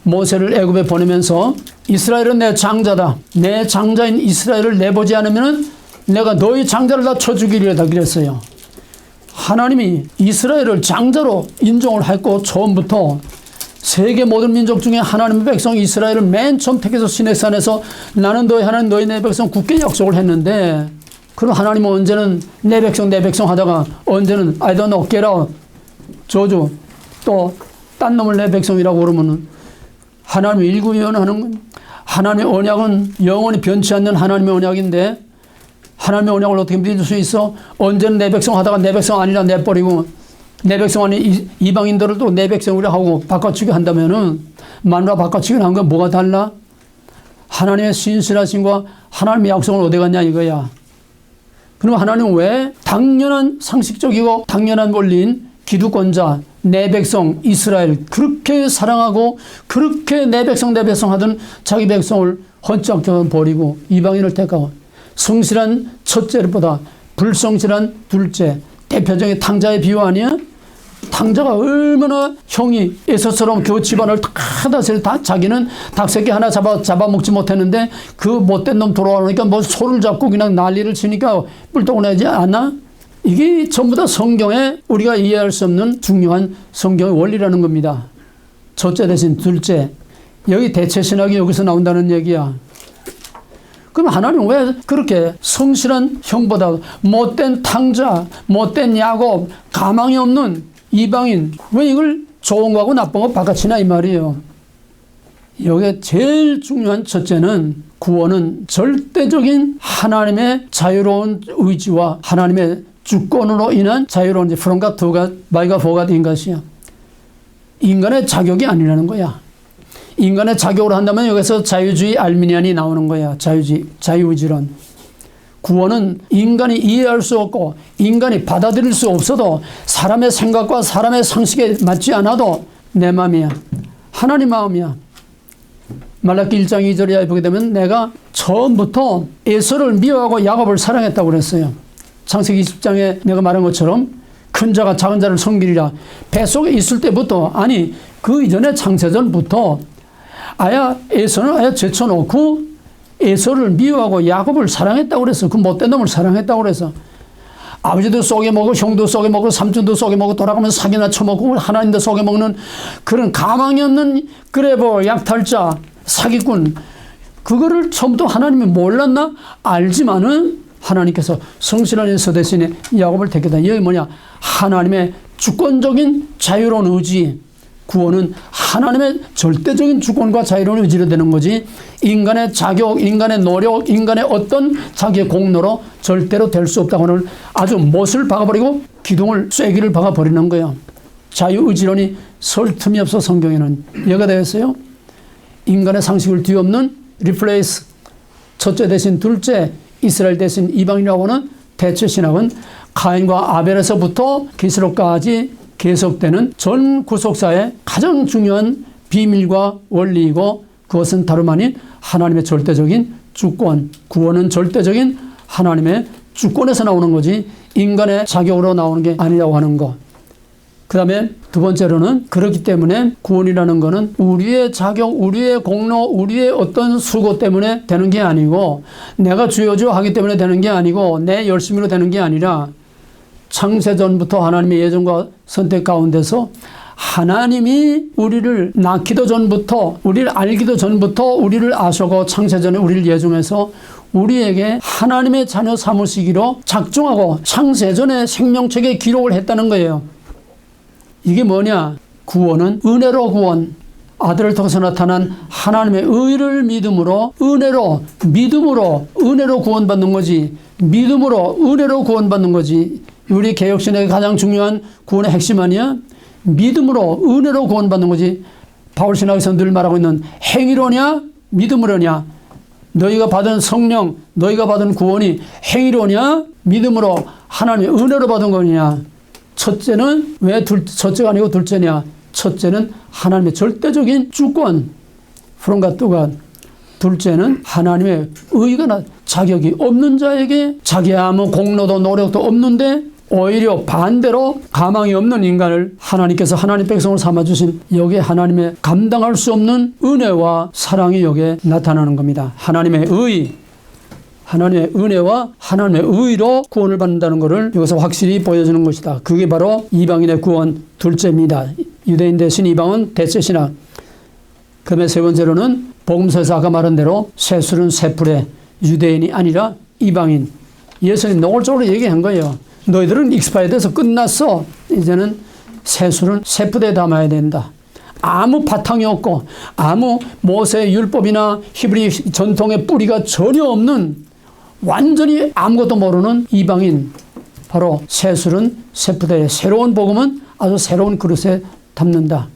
모세를 애굽에 보내면서 이스라엘은 내 장자다. 내 장자인 이스라엘을 내보지 않으면은 내가 너희 장자를 다 쳐 죽이리라 그랬어요. 하나님이 이스라엘을 장자로 인정을 했고 처음부터 세계 모든 민족 중에 하나님의 백성 이스라엘을 맨 처음 택해서 시내산에서 나는 너희 하나님 너희 내 백성 굳게 약속을 했는데 그럼 하나님은 언제는 내 백성 하다가 언제는 I don't know, get out, 저주, 또 딴 놈을 내 백성이라고 그러면은 하나님의 일구위원하는 하나님의 언약은 영원히 변치 않는 하나님의 언약인데 하나님의 언약을 어떻게 믿을 수 있어? 언제는 내 백성 하다가 내 백성 아니라 내버리고 내 백성 아닌 이방인들을 또 내 백성이라 하고 바꿔치기 한다면은 마누라 바꿔치기 한 건 뭐가 달라? 하나님의 신실하심과 하나님의 약속을 어디 갔냐 이거야. 그럼 하나님은 왜 당연한 상식적이고 당연한 원리인 기득권자 내 백성 이스라엘 그렇게 사랑하고 그렇게 내 백성 하던 자기 백성을 헌짝하게 버리고 이방인을 택하고 성실한 첫째보다 불성실한 둘째, 대표적인 탕자의 비유 아니야? 탕자가 얼마나 형이 에서처럼 그 집안을 다 자기는 닭새끼 하나 잡아먹지 못했는데 그 못된 놈 돌아오니까 뭐 소를 잡고 그냥 난리를 치니까 뿔떡 내지 않나? 이게 전부 다 성경에 우리가 이해할 수 없는 중요한 성경의 원리라는 겁니다. 첫째 대신 둘째. 여기 대체신학이 여기서 나온다는 얘기야. 그럼 하나님은 왜 그렇게 성실한 형보다 못된 탕자, 못된 야곱, 가망이 없는 이방인 왜 이걸 좋은 거하고 나쁜 거 바꿔치나 이 말이에요. 여기에 제일 중요한 첫째는 구원은 절대적인 하나님의 자유로운 의지와 하나님의 주권으로 인한 자유로운 from God to God, by God for God 인 것이야. 인간의 자격이 아니라는 거야. 인간의 자격으로 한다면 여기서 자유주의 알미니안이 나오는 거야. 자유의지론. 구원은 인간이 이해할 수 없고 인간이 받아들일 수 없어도 사람의 생각과 사람의 상식에 맞지 않아도 내 마음이야. 하나님 마음이야. 말라기 1장 2절에 보게 되면 내가 처음부터 에서를 미워하고 야곱을 사랑했다고 그랬어요. 창세기 20장에 내가 말한 것처럼 큰 자가 작은 자를 섬기리라. 뱃속에 있을 때부터 아니 그 이전에 창세전부터 에서는 아예 제쳐놓고 에서를 미워하고 야곱을 사랑했다고 그랬어. 그 못된 놈을 사랑했다고 그래서 아버지도 쏘개먹고 형도 쏘개먹고 삼촌도 쏘개먹고 돌아가면서 사기나 쳐먹고 하나님도 쏘개먹는 그런 가망이 없는 그래버 약탈자 사기꾼 그거를 처음부터 하나님이 몰랐나? 알지만은 하나님께서 성실한 에서 대신에 야곱을 택했다. 이게 뭐냐? 하나님의 주권적인 자유로운 의지. 구원은 하나님의 절대적인 주권과 자유로운 의지로 되는 거지 인간의 자격, 인간의 노력, 인간의 어떤 자기의 공로로 절대로 될 수 없다고 하는 아주 못을 박아버리고 기둥을 쐐기를 박아버리는 거예요. 자유의지론이 설 틈이 없어 성경에는 여기가 되었어요. 인간의 상식을 뒤엎는 리플레이스 첫째 대신 둘째 이스라엘 대신 이방이라고 하는 대체 신학은 가인과 아벨에서부터 계시록까지 계속되는 전 구속사의 가장 중요한 비밀과 원리이고 그것은 다름 아닌 하나님의 절대적인 주권, 구원은 절대적인 하나님의 주권에서 나오는 거지 인간의 자격으로 나오는 게 아니라고 하는 거. 그 다음에 두 번째로는 그렇기 때문에 구원이라는 거는 우리의 자격, 우리의 공로, 우리의 어떤 수고 때문에 되는 게 아니고 내가 주여주 하기 때문에 되는 게 아니고 내 열심으로 되는 게 아니라 창세전부터 하나님의 예정과 선택 가운데서 하나님이 우리를 낳기도 전부터 우리를 알기도 전부터 우리를 아셔고 창세전에 우리를 예정해서 우리에게 하나님의 자녀 삼으시기로 작정하고 창세전에 생명책에 기록을 했다는 거예요. 이게 뭐냐? 구원은 은혜로 구원, 아들을 통해서 나타난 하나님의 의를 믿음으로 은혜로 구원받는 거지. 믿음으로 은혜로 구원받는 거지. 우리 개혁신의 가장 중요한 구원의 핵심 아니야? 믿음으로 은혜로 구원받는 거지. 바울신학에서 늘 말하고 있는 행위로냐 믿음으로냐. 너희가 받은 성령, 너희가 받은 구원이 행위로냐 믿음으로 하나님의 은혜로 받은 거냐. 첫째는 왜 첫째가 아니고 둘째냐. 첫째는 하나님의 절대적인 주권 from God to God. 둘째는 하나님의 의가 자격이 없는 자에게 자기의 아무 공로도 노력도 없는데 오히려 반대로 가망이 없는 인간을 하나님께서 하나님 백성을 삼아주신 여기에 하나님의 감당할 수 없는 은혜와 사랑이 여기에 나타나는 겁니다. 하나님의 은혜와 하나님의 의로 구원을 받는다는 것을 여기서 확실히 보여주는 것이다. 그게 바로 이방인의 구원 둘째입니다. 유대인 대신 이방은 대체 신학. 그다음에 세 번째로는 복음서에서 아까 말한 대로 세술은 세풀에 유대인이 아니라 이방인. 예수님 노골적으로 얘기한 거예요. 너희들은 익스파이어돼서 끝났어. 이제는 세술은 세푸대에 담아야 된다. 아무 바탕이 없고 아무 모세의 율법이나 히브리 전통의 뿌리가 전혀 없는 완전히 아무것도 모르는 이방인, 바로 세술은 세푸대에, 새로운 복음은 아주 새로운 그릇에 담는다.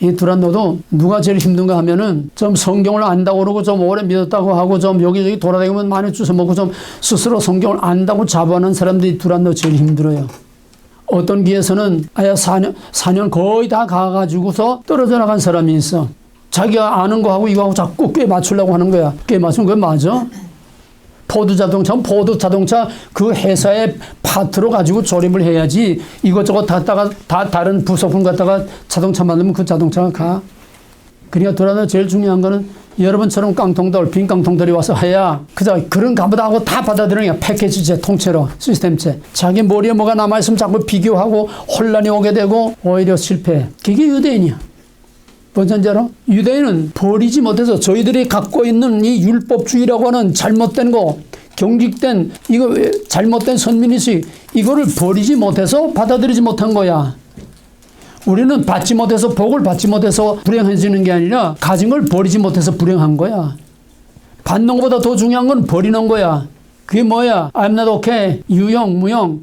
이 두란노도 누가 제일 힘든가 하면은 좀 성경을 안다고 그러고 좀 오래 믿었다고 하고 좀 여기저기 돌아다니면 많이 주워 먹고 좀 스스로 성경을 안다고 자부하는 사람들이 두란노 제일 힘들어요. 어떤 기에서는 아예 4년 거의 다 가가지고서 떨어져 나간 사람이 있어. 자기가 아는 거하고 이거하고 자꾸 꽤 맞추려고 하는 거야. 꽤 맞추면 그게 맞아? 포드 자동차 그 회사의 파트로 가지고 조립을 해야지 이것저것 갖다가 다 다른 부속품 갖다가 자동차 만들면 그 자동차가 가. 그러니까 돌아서 제일 중요한 거는 여러분처럼 깡통들, 빈 깡통들이 와서 해야 그저 그런 가보다 하고 다 받아들이는 거야. 패키지체, 통째로, 시스템체. 자기 머리에 뭐가 남아있으면 자꾸 비교하고 혼란이 오게 되고 오히려 실패. 그게 유대인이야. 뭔지 알아? 유대인은 버리지 못해서 저희들이 갖고 있는 이 율법주의라고 하는 잘못된 거, 경직된 이거 잘못된 선민의식, 이거를 버리지 못해서 받아들이지 못한 거야. 우리는 받지 못해서, 복을 받지 못해서 불행해지는 게 아니라 가진 걸 버리지 못해서 불행한 거야. 받는 것보다 더 중요한 건 버리는 거야. 그게 뭐야? I'm not okay. 유형, 무형.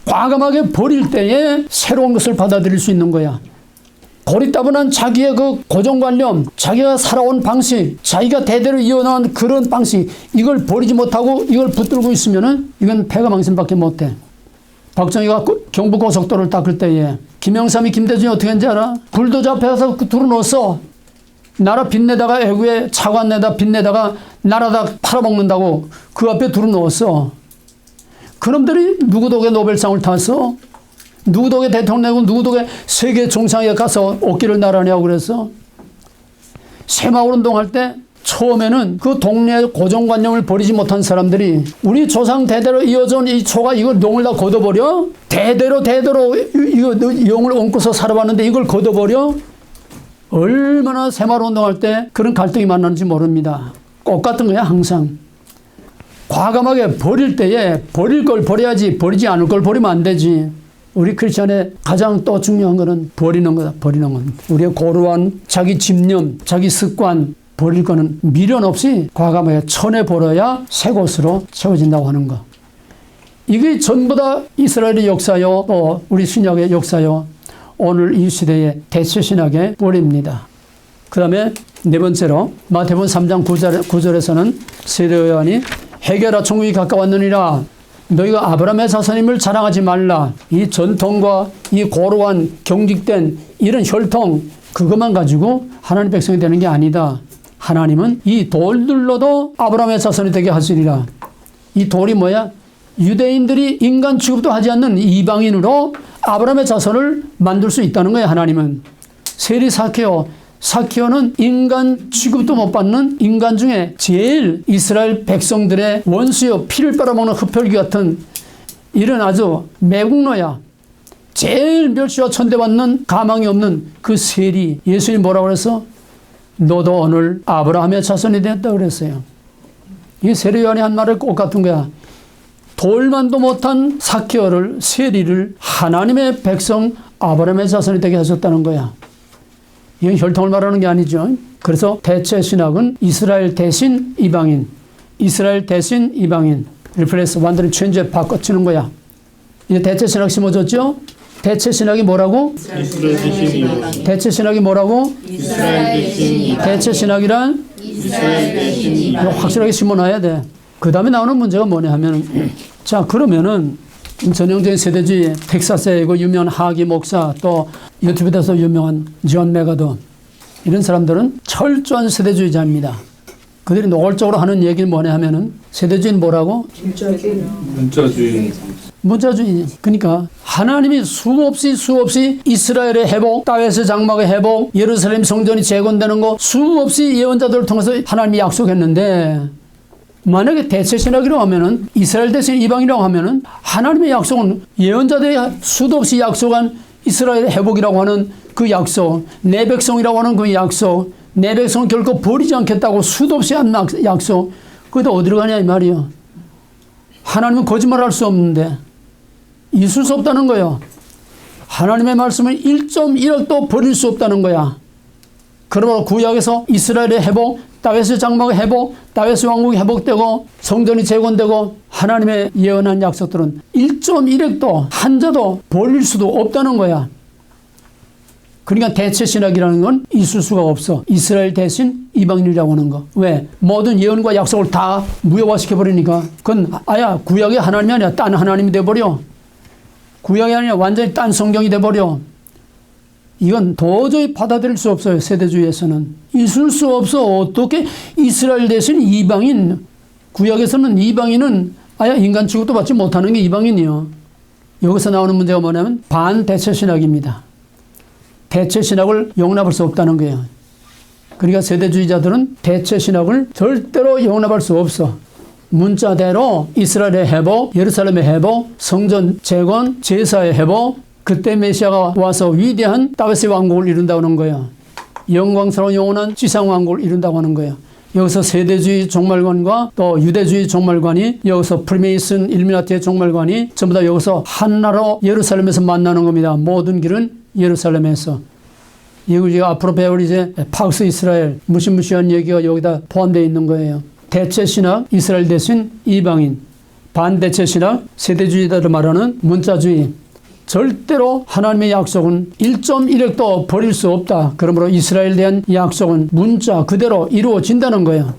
과감하게 버릴 때에 새로운 것을 받아들일 수 있는 거야. 고리따분한 자기의 그 고정관념, 자기가 살아온 방식, 자기가 대대로 이어나온 그런 방식, 이걸 버리지 못하고 이걸 붙들고 있으면은 이건 패가망신밖에 못해. 박정희가 경부고속도로를 닦을 때에 김영삼이 김대중이 어떻게 했는지 알아? 불도저 앞에 가서 둘을 넣었어. 나라 빚내다가 애구에 차관 내다 빚내다가 나라다 팔아먹는다고 그 앞에 둘을 넣었어. 그놈들이 누구 덕에 노벨상을 탔어? 누구 덕에 대통령 되고 누구 덕에 세계 정상에 가서 어깨를 나란히하고 그랬어? 새마을운동할 때 처음에는 그 동네의 고정관념을 버리지 못한 사람들이 우리 조상 대대로 이어져온 이 초가 이걸 용을 다 걷어버려? 대대로 이거 용을 얹고서 살아왔는데 이걸 걷어버려? 얼마나 새마을운동할 때 그런 갈등이 만나는지 모릅니다. 똑같은 거야 항상. 과감하게 버릴 때에 버릴 걸 버려야지 버리지 않을 걸 버리면 안 되지. 우리 크리스천의 가장 또 중요한 거는 버리는 거다. 버리는 건 우리의 고루한 자기 집념, 자기 습관, 버릴 거는 미련 없이 과감하게 쳐내버려야 새 곳으로 채워진다고 하는 거. 이게 전부 다 이스라엘의 역사요, 또 우리 신약의 역사요, 오늘 이 시대의 대체신학의 뿌리입니다. 그 다음에 네 번째로 마태복음 3장 9절에서는 세례 요한이 해결하 천국이 가까웠느니라. 너희가 아브라함의 자손임을 자랑하지 말라. 이 전통과 이 고루한 경직된 이런 혈통, 그것만 가지고 하나님 백성이 되는 게 아니다. 하나님은 이 돌들로도 아브라함의 자손이 되게 하시리라. 이 돌이 뭐야? 유대인들이 인간 취급도 하지 않는 이방인으로 아브라함의 자손을 만들 수 있다는 거예요. 하나님은. 세리 사케오는 인간 취급도 못 받는 인간 중에 제일 이스라엘 백성들의 원수요, 피를 빨아먹는 흡혈귀 같은 이런 아주 매국노야. 제일 멸시와 천대받는 가망이 없는 그 세리. 예수님이 뭐라고 그랬어? 너도 오늘 아브라함의 자손이 됐다 그랬어요. 이 세례 요한이 한 말을 꼭 같은 거야. 돌만도 못한 사케오를, 세리를 하나님의 백성 아브라함의 자손이 되게 하셨다는 거야. 이건 혈통을 말하는 게 아니죠. 그래서 대체 신학은 이스라엘 대신 이방인, 이스라엘 대신 이방인, 리플레스 완전히 체인지에 바꿔치는 거야. 이제 대체 신학 심어졌죠? 대체 신학이 뭐라고? 이스라엘 대신 이방인. 대체 신학이 뭐라고? 이스라엘 대신 이방인. 대체 신학이란? 이스라엘 대신 이방인. 확실하게 심어놔야 돼. 그 다음에 나오는 문제가 뭐냐 하면, 자, 그러면은 전형적인 세대주의, 텍사스의 유명한 하기 목사, 또 유튜브에서 유명한 존 메가더, 이런 사람들은 철저한 세대주의자입니다. 그들이 노골적으로 하는 얘기는 뭐냐 하면은, 세대주의는 뭐라고? 문자주의. 문자주의. 그러니까 하나님이 수없이 이스라엘의 회복, 다윗의 장막의 회복, 예루살렘 성전이 재건되는 거 수없이 예언자들을 통해서 하나님이 약속했는데, 만약에 대체신학이라고 하면은, 이스라엘 대신 이방이라고 하면은, 하나님의 약속은 예언자들이 수도 없이 약속한 이스라엘의 회복이라고 하는 그 약속, 내 백성이라고 하는 그 약속, 내 백성은 결코 버리지 않겠다고 수도 없이 한 약속, 그게 어디로 가냐 이 말이요. 하나님은 거짓말할 수 없는데 있을 수 없다는 거예요. 하나님의 말씀은 1.1억도 버릴 수 없다는 거야. 그러므로 구약에서 이스라엘의 회복, 다윗의 장막의 회복, 다윗의 왕국이 회복되고 성전이 재건되고 하나님의 예언한 약속들은 1.1억도 한자도 버릴 수도 없다는 거야. 그러니까 대체신학이라는 건 있을 수가 없어. 이스라엘 대신 이방인이라고 하는 거. 왜? 모든 예언과 약속을 다 무효화시켜버리니까. 그건 아야 구약의 하나님이 아니라 딴 하나님이 돼버려. 구약이 아니라 완전히 딴 성경이 돼버려. 이건 도저히 받아들일 수 없어요. 세대주의에서는. 있을 수 없어. 어떻게 이스라엘 대신 이방인. 구약에서는 이방인은 아야 인간 취급도 받지 못하는 게 이방인이요. 여기서 나오는 문제가 뭐냐면 반대체신학입니다. 대체신학을 용납할 수 없다는 거예요. 그러니까 세대주의자들은 대체신학을 절대로 용납할 수 없어. 문자대로 이스라엘의 회복, 예루살렘의 회복, 성전 재건, 제사의 회복, 그때 메시아가 와서 위대한 다윗의 왕국을 이룬다고 하는 거예요. 영광스러운 영원한 지상왕국을 이룬다고 하는 거예요. 여기서 세대주의 종말관과 또 유대주의 종말관이 여기서 프리메이슨 일미나티의 종말관이 전부 다 여기서 한나라로 예루살렘에서 만나는 겁니다. 모든 길은 예루살렘에서. 이거 우리가 앞으로 배울 이제 팍스 이스라엘 무시무시한 얘기가 여기다 포함되어 있는 거예요. 대체신학 이스라엘 대신 이방인, 반대체신학 세대주의자를 말하는 문자주의. 절대로 하나님의 약속은 1.1억도 버릴 수 없다. 그러므로 이스라엘에 대한 약속은 문자 그대로 이루어진다는 거예요.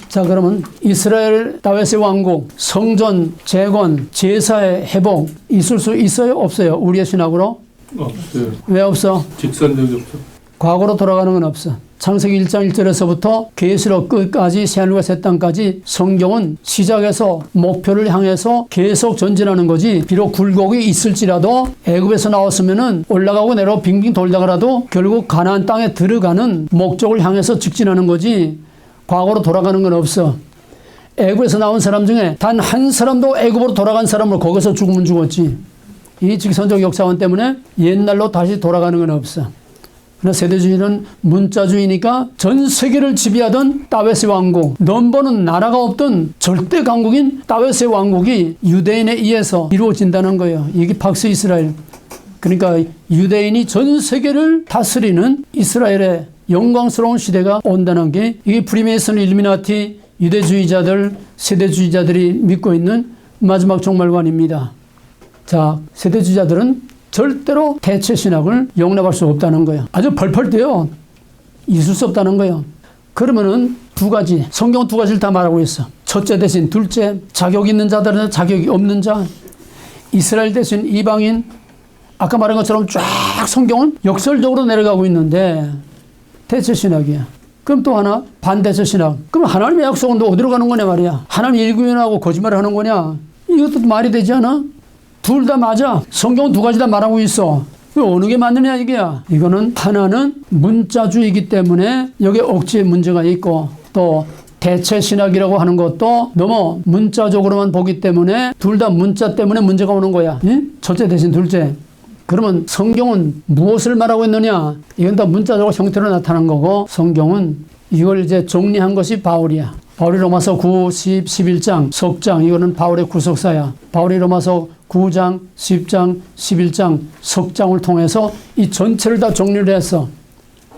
자, 그러면 이스라엘 다윗의 왕국, 성전 재건, 제사의 회복 있을 수 있어요? 없어요? 우리의 신학으로? 없어요. 왜 없어? 직선적이 없어. 과거로 돌아가는 건 없어. 창세기 1장 1절에서부터 계시록 끝까지 새하늘과 새 땅까지 성경은 시작에서 목표를 향해서 계속 전진하는 거지. 비록 굴곡이 있을지라도 애굽에서 나왔으면은 올라가고 내려가고 빙빙 돌다가라도 결국 가나안 땅에 들어가는 목적을 향해서 직진하는 거지. 과거로 돌아가는 건 없어. 애굽에서 나온 사람 중에 단 한 사람도 애굽으로 돌아간 사람을 거기서 죽으면 죽었지. 이 직선적 역사관 때문에 옛날로 다시 돌아가는 건 없어. 그러나 세대주의는 문자주의니까 전 세계를 지배하던 다윗의 왕국, 넘버는 나라가 없던 절대 강국인 다윗의 왕국이 유대인에 의해서 이루어진다는 거예요. 이게 팍스 이스라엘. 그러니까 유대인이 전 세계를 다스리는 이스라엘의 영광스러운 시대가 온다는 게 이게 프리메이슨 일미나티 유대주의자들, 세대주의자들이 믿고 있는 마지막 종말관입니다. 자, 세대주의자들은 절대로 대체신학을 용납할 수 없다는 거예요. 아주 펄펄 뛰어. 있을 수 없다는 거예요. 그러면은 두 가지, 성경은 두 가지를 다 말하고 있어. 첫째 대신 둘째, 자격 있는 자들은 자격이 없는 자, 이스라엘 대신 이방인. 아까 말한 것처럼 쫙 성경은 역설적으로 내려가고 있는데 대체신학이야. 그럼 또 하나 반대체신학. 그럼 하나님의 약속은 또 어디로 가는 거냐 말이야. 하나님 일구연하고 거짓말을 하는 거냐. 이것도 말이 되지 않아? 둘 다 맞아. 성경은 두 가지 다 말하고 있어. 어느 게 맞느냐 이게야. 이거는 하나는 문자주의이기 때문에 여기에 억지의 문제가 있고 또 대체신학이라고 하는 것도 너무 문자적으로만 보기 때문에 둘 다 문자 때문에 문제가 오는 거야. 응? 첫째 대신 둘째. 그러면 성경은 무엇을 말하고 있느냐? 이건 다 문자적으로 형태로 나타난 거고 성경은 이걸 이제 정리한 것이 바울이야. 바울이 로마서 9, 10, 11장, 석장 이거는 바울의 구속사야. 바울이 로마서 9장, 10장, 11장, 석장을 통해서 이 전체를 다 정리를 했어.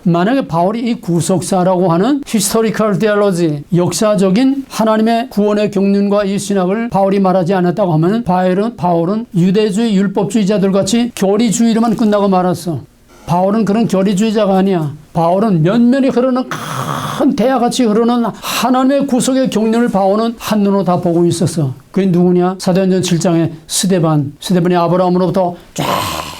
만약에 바울이 이 구속사라고 하는 historical theology, 역사적인 하나님의 구원의 경륜과 이 신학을 바울이 말하지 않았다고 하면 바울은 유대주의 율법주의자들 같이 교리주의로만 끝나고 말았어. 바울은 그런 교리주의자가 아니야. 바울은 면면이 흐르는 큰 대야같이 흐르는 하나님의 구속의 경륜을 바울은 한눈으로 다 보고 있었어. 그게 누구냐? 사도행전 7장에 스데반이 아브라함으로부터 쫙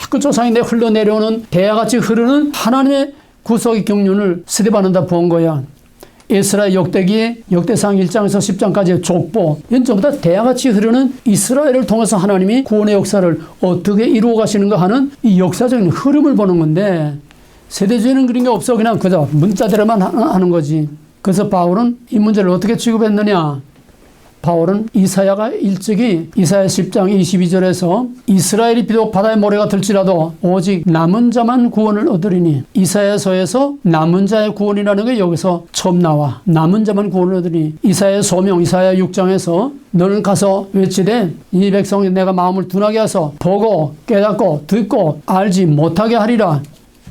그 조상인데 흘러내려오는 대야같이 흐르는 하나님의 구속의 경륜을 스데반은 다 본 거야. 에스라 역대기 역대상 1장에서 10장까지의 족보 이건 전부 다 대야같이 흐르는 이스라엘을 통해서 하나님이 구원의 역사를 어떻게 이루어 가시는가 하는 이 역사적인 흐름을 보는 건데 세대주의는 그런 게 없어. 그냥 그저 문자대로만 하는 거지. 그래서 바울은 이 문제를 어떻게 취급했느냐. 바울은 이사야가 일찍이 이사야 10장 22절에서 이스라엘이 비록 바다의 모래가 들지라도 오직 남은 자만 구원을 얻으리니, 이사야서에서 남은 자의 구원이라는 게 여기서 처음 나와. 남은 자만 구원을 얻으리니, 이사야의 소명 이사야 6장에서 너는 가서 외치되 이 백성이 내가 마음을 둔하게 해서 보고 깨닫고 듣고 알지 못하게 하리라.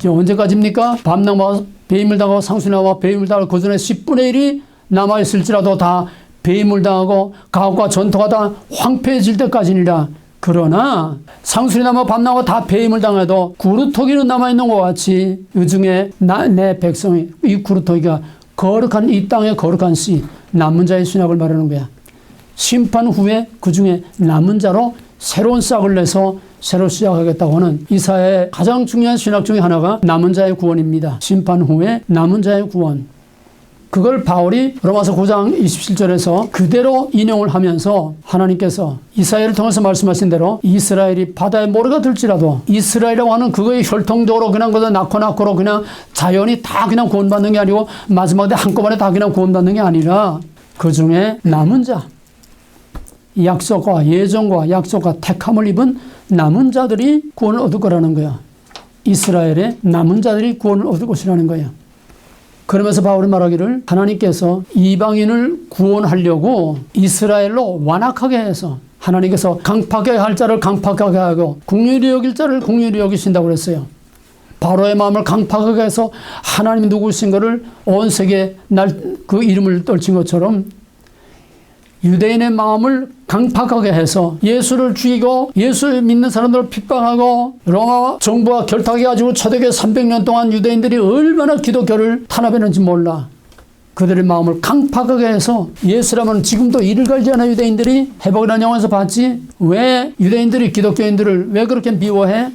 언제까지입니까? 밤나무와 배임을 당하고 상수나무와 배임을 당하고 그 전에 10분의 1이 남아있을지라도 다 배임을 당하고 가옥과 전토가 다 황폐해질 때까지니라. 그러나 상수리나무와 밤나무가 다 배임을 당해도 구루토기는 남아있는 것 같이 이 중에 내 백성이, 이 구루토기가 거룩한 이 땅의 거룩한 씨, 남은 자의 신학을 말하는 거야. 심판 후에 그 중에 남은 자로 새로운 싹을 내서 새로 시작하겠다고 하는 이사야의 가장 중요한 신학 중에 하나가 남은 자의 구원입니다. 심판 후에 남은 자의 구원. 그걸 바울이 로마서 9장 27절에서 그대로 인용을 하면서 하나님께서 이사야를 통해서 말씀하신 대로 이스라엘이 바다에 모래가 들지라도, 이스라엘이라고 하는 그거의 혈통적으로 그냥 그저 낳고로 그냥 자연이 다 그냥 구원받는 게 아니고 마지막에 한꺼번에 다 그냥 구원받는 게 아니라 그 중에 남은 자, 약속과 예정과 약속과 택함을 입은 남은 자들이 구원을 얻을 거라는 거야. 이스라엘의 남은 자들이 구원을 얻을 것이라는 거야. 그러면서 바울이 말하기를 하나님께서 이방인을 구원하려고 이스라엘로 완악하게 해서 하나님께서 강팍하게 할 자를 강팍하게 하고 긍휼히 여길 자를 긍휼히 여기신다고 그랬어요. 바로의 마음을 강팍하게 해서 하나님이 누구신 것을 온 세계에 그 이름을 떨친 것처럼 유대인의 마음을 강팍하게 해서 예수를 죽이고 예수 믿는 사람들을 핍박하고 로마 정부와 결탁해가지고 초대교회 300년 동안 유대인들이 얼마나 기독교를 탄압했는지 몰라. 그들의 마음을 강팍하게 해서 예수라면 지금도 이를 갈지 않아 유대인들이 회복이라는 영화에서 봤지? 왜 유대인들이 기독교인들을 왜 그렇게 미워해?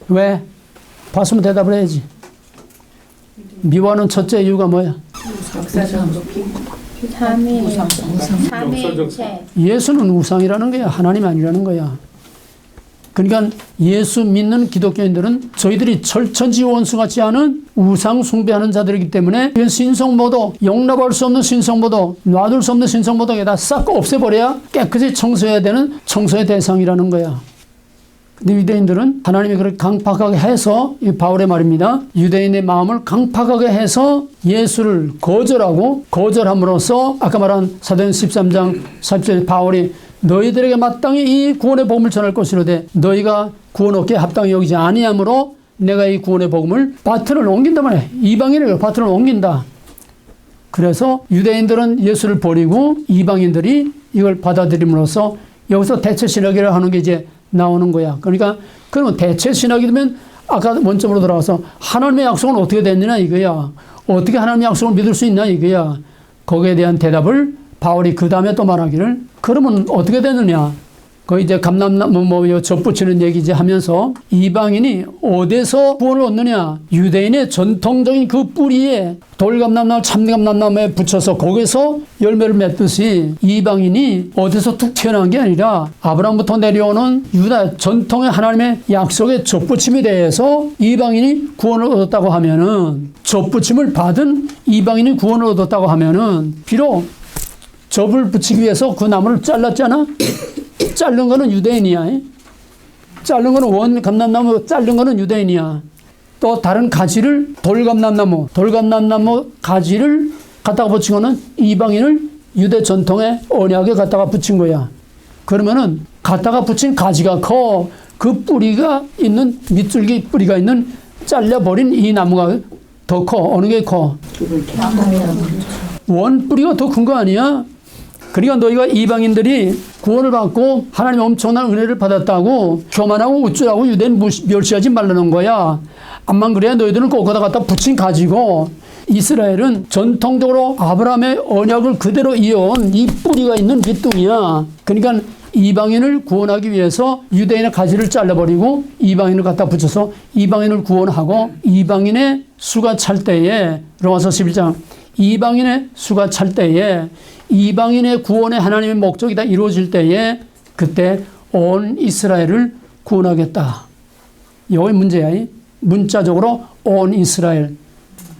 왜? 봤으면 대답을 해야지. 미워하는 첫째 이유가 뭐야? 삼위일체. 예수는 우상이라는 거야. 하나님이 아니라는 거야. 그러니까 예수 믿는 기독교인들은 저희들이 천지 원수같이 하는 우상 숭배하는 자들이기 때문에 신성모독, 용납할 수 없는 신성모독, 놔둘 수 없는 신성모독에다 싹 없애버려야 깨끗이 청소해야 되는 청소의 대상이라는 거야. 근데 유대인들은 하나님이 그렇게 강팍하게 해서, 이 바울의 말입니다. 유대인의 마음을 강팍하게 해서 예수를 거절함으로써 아까 말한 사도행 13장 40절 바울이 너희들에게 마땅히 이 구원의 복음을 전할 것이로되 너희가 구원 얻기에 합당히 여기지 아니하므로 내가 이 구원의 복음을 밭을 옮긴다 말이야. 이방인에게 밭을 옮긴다. 그래서 유대인들은 예수를 버리고 이방인들이 이걸 받아들임으로써 여기서 대체 신학이라고 하는 게 이제 나오는 거야. 그러니까 그러면 대체 신학이 되면 아까 원점으로 돌아와서 하나님의 약속은 어떻게 됐느냐 이거야. 어떻게 하나님의 약속을 믿을 수 있냐 이거야. 거기에 대한 대답을 바울이 그 다음에 또 말하기를 그러면 어떻게 되느냐. 그 이제 감람나무 접붙이는 얘기 이제 하면서 이방인이 어디서 구원을 얻느냐. 유대인의 전통적인 그 뿌리에 돌감람나무 참감람나무에 붙여서 거기서 열매를 맺듯이 이방인이 어디서 툭 튀어나온 게 아니라 아브라함부터 내려오는 유다 전통의 하나님의 약속의 접붙임에 대해서 이방인이 구원을 얻었다고 하면은, 접붙임을 받은 이방인이 구원을 얻었다고 하면은, 비록 접을 붙이기 위해서 그 나무를 잘랐잖아. 자른 거는 유대인이야. 자른 거는 감람나무 자른 거는 유대인이야. 또 다른 가지를 돌감람나무 가지를 갖다가 붙인 거는 이방인을 유대 전통의 언약에 갖다가 붙인 거야. 그러면은 갖다가 붙인 가지가 커. 그 뿌리가 있는 밑줄기 뿌리가 있는 잘려버린 이 나무가 더 커. 어느 게 커? 원 뿌리가 더 큰 거 아니야? 그러니까 너희가 이방인들이 구원을 받고 하나님의 엄청난 은혜를 받았다고 교만하고 우쭐하고 유대인 멸시하지 말라는 거야. 암만 그래야 너희들은 거기다 갖다 붙인 가지고, 이스라엘은 전통적으로 아브라함의 언약을 그대로 이어온 이 뿌리가 있는 밑둥이야. 그러니까 이방인을 구원하기 위해서 유대인의 가지를 잘라버리고 이방인을 갖다 붙여서 이방인을 구원하고, 이방인의 수가 찰 때에, 로마서 11장, 이방인의 수가 찰 때에, 이방인의 구원에 하나님의 목적이 다 이루어질 때에 그때 온 이스라엘을 구원하겠다. 여기 문제야. 문자적으로 온 이스라엘.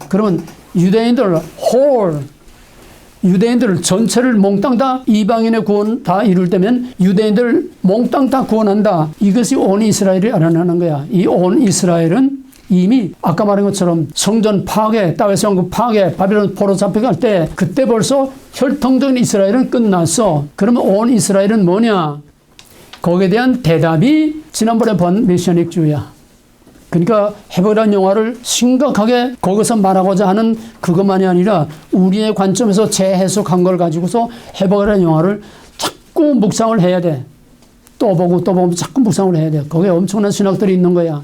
그러면 유대인들 whole, 유대인들 전체를 몽땅 다 이방인의 구원 다 이룰 때면 유대인들 몽땅 다 구원한다. 이것이 온 이스라엘이 알아내는 거야. 이 온 이스라엘은 이미 아까 말한 것처럼 성전 파괴, 다윗 왕국 파괴, 바벨론 포로 잡혀갈 때 그때 벌써 혈통적인 이스라엘은 끝났어. 그러면 온 이스라엘은 뭐냐? 거기에 대한 대답이 지난번에 본 메시아닉주의야. 그러니까 회복이라는 영화를 심각하게 거기서 말하고자 하는 그것만이 아니라 우리의 관점에서 재해석한 걸 가지고서 회복이라는 영화를 자꾸 묵상을 해야 돼. 또 보고 또 보면 자꾸 묵상을 해야 돼. 거기에 엄청난 신학들이 있는 거야.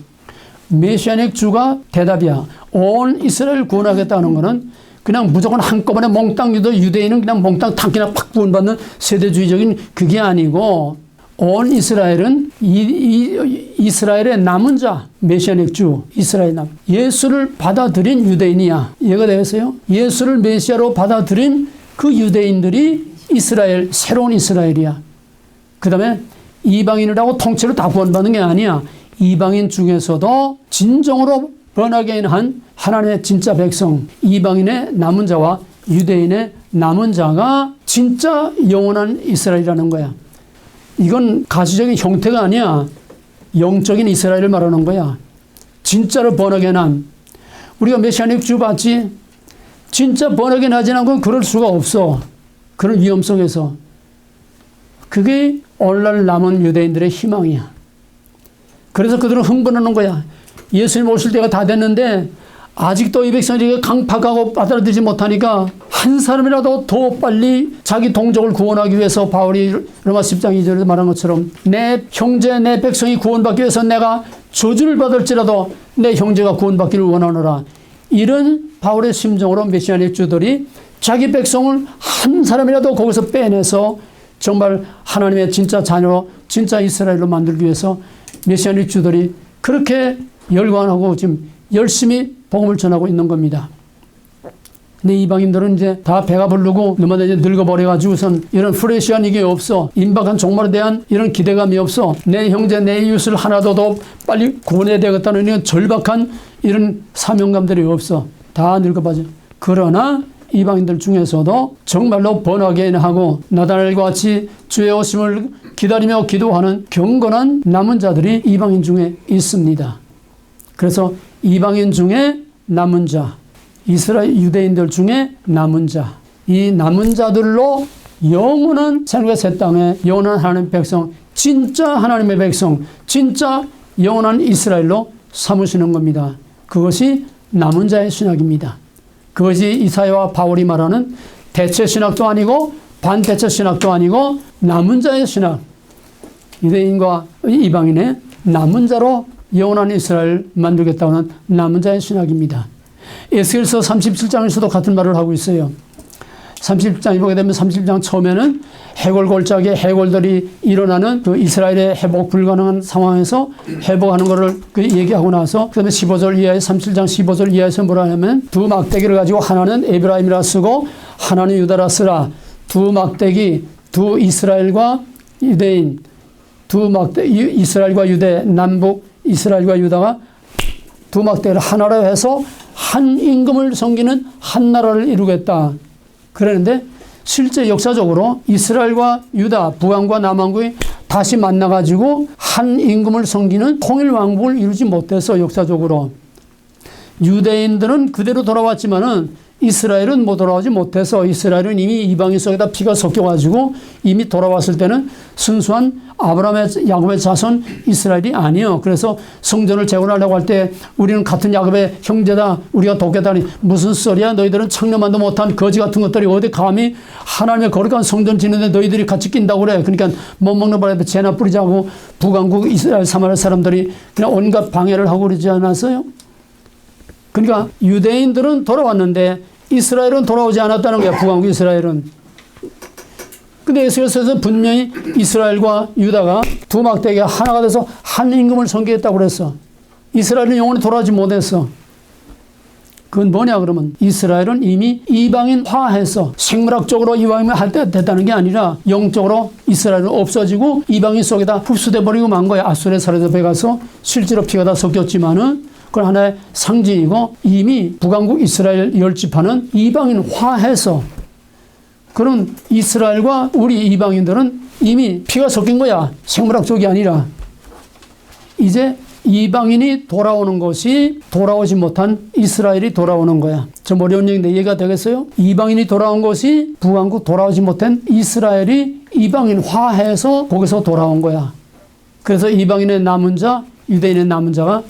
메시아닉 주가 대답이야. 온 이스라엘 구원하겠다는 거는 그냥 무조건 한꺼번에 몽땅 유대인은 그냥 몽땅 탕기나 팍 구원받는 세대주의적인 그게 아니고 온 이스라엘은 이스라엘의 남은 자, 메시아닉 주, 이스라엘 남, 예수를 받아들인 유대인이야. 이해가 되겠어요? 예수를 메시아로 받아들인 그 유대인들이 이스라엘, 새로운 이스라엘이야. 그 다음에 이방인이라고 통째로 다 구원받는 게 아니야. 이방인 중에서도 진정으로 번하게인한 하나님의 진짜 백성, 이방인의 남은 자와 유대인의 남은 자가 진짜 영원한 이스라엘이라는 거야. 이건 가시적인 형태가 아니야. 영적인 이스라엘을 말하는 거야. 진짜로 번하게난. 우리가 메시아닉 주 봤지? 진짜 번하게나지 않은 건 그럴 수가 없어. 그런 위험 속에서. 그게 오늘날 남은 유대인들의 희망이야. 그래서 그들은 흥분하는 거야. 예수님 오실 때가 다 됐는데 아직도 이 백성들이 강팍하고 받아들이지 못하니까 한 사람이라도 더 빨리 자기 동족을 구원하기 위해서 바울이 로마 10장 2절에 말한 것처럼 내 형제 내 백성이 구원받기 위해서 내가 저주를 받을지라도 내 형제가 구원받기를 원하노라. 이런 바울의 심정으로 메시아닉 주들이 자기 백성을 한 사람이라도 거기서 빼내서 정말 하나님의 진짜 자녀로 진짜 이스라엘로 만들기 위해서 메시아닉 주들이 그렇게 열광하고 지금 열심히 복음을 전하고 있는 겁니다. 근데 이방인들은 이제 다 배가 부르고 너마다 이제 늙어버려가지고선 이런 프레시한 이게 없어. 임박한 종말에 대한 이런 기대감이 없어. 내 형제 내 이웃을 하나도 더 빨리 구원해야 되겠다는 이런 절박한 이런 사명감들이 없어. 다 늙어버려. 그러나 이방인들 중에서도 정말로 번하게인하고 나다날과 같이 주의 오심을 기다리며 기도하는 경건한 남은 자들이 이방인 중에 있습니다. 그래서 이방인 중에 남은 자, 이스라엘 유대인들 중에 남은 자, 이 남은 자들로 영원한 생과 새 땅에 영원한 하나님의 백성, 진짜 하나님의 백성, 진짜 영원한 이스라엘로 삼으시는 겁니다. 그것이 남은 자의 신학입니다. 그것이 이사야와 바울이 말하는 대체 신학도 아니고 반대체 신학도 아니고 남은 자의 신학. 유대인과 이방인의 남은 자로 영원한 이스라엘 만들겠다는 남은 자의 신학입니다. 에스겔서 37장에서도 같은 말을 하고 있어요. 37장이 보게 되면 37장 처음에는 해골골짜기에 해골들이 일어나는 그 이스라엘의 회복 불가능한 상황에서 회복하는 것을 얘기하고 나서 그 다음에 15절 이하에 37장 15절 이하에서 뭐라 하냐면 두 막대기를 가지고 하나는 에브라임이라 쓰고 하나는 유다라 쓰라. 두 막대기, 두 이스라엘과 유대인, 두 막대기, 이스라엘과 유대, 남북 이스라엘과 유다가 두 막대기를 하나로 해서 한 임금을 섬기는 한 나라를 이루겠다. 그러는데 실제 역사적으로 이스라엘과 유다, 북왕과 남왕국이 다시 만나가지고 한 임금을 섬기는 통일왕국을 이루지 못해서 역사적으로 유대인들은 그대로 돌아왔지만은 이스라엘은 못 돌아오지 못해서 이스라엘은 이미 이방인 속에다 피가 섞여가지고 이미 돌아왔을 때는 순수한 아브라함의 야곱의 자손 이스라엘이 아니에요. 그래서 성전을 재건하려고 할 때 우리는 같은 야곱의 형제다. 우리가 돕겠다니 무슨 소리야. 너희들은 청렴만도 못한 거지 같은 것들이 어디 감히 하나님의 거룩한 성전 짓는데 너희들이 같이 낀다고 그래. 그러니까 못 먹는 바람에 죄나 뿌리자고 북왕국 이스라엘 사마리아 사람들이 그냥 온갖 방해를 하고 그러지 않았어요? 그러니까 유대인들은 돌아왔는데 이스라엘은 돌아오지 않았다는 거야. 북왕국 이스라엘은. 근데 에스겔서에서 분명히 이스라엘과 유다가 두 막대기가 하나가 돼서 한 임금을 섬기겠다고 그랬어. 이스라엘은 영원히 돌아오지 못했어. 그건 뭐냐 그러면 이스라엘은 이미 이방인화해서 생물학적으로 이방인을 할 때 됐다는 게 아니라 영적으로 이스라엘은 없어지고 이방인 속에다 흡수돼 버리고 만 거야. 아수르의 사로잡혀 가서 실제로 피가 다 섞였지만은 그건 하나의 상징이고 이미 북왕국 이스라엘 10지파는 이방인화해서 그럼 이스라엘과 우리 이방인들은 이미 피가 섞인 거야. 생물학 쪽이 아니라. 이제 이방인이 돌아오는 것이 돌아오지 못한 이스라엘이 돌아오는 거야. 좀 어려운 얘기인데 이해가 되겠어요? 이방인이 돌아온 것이 북왕국 돌아오지 못한 이스라엘이 이방인화해서 거기서 돌아온 거야. 그래서 이방인의 남은 자, 유대인의 남은 자가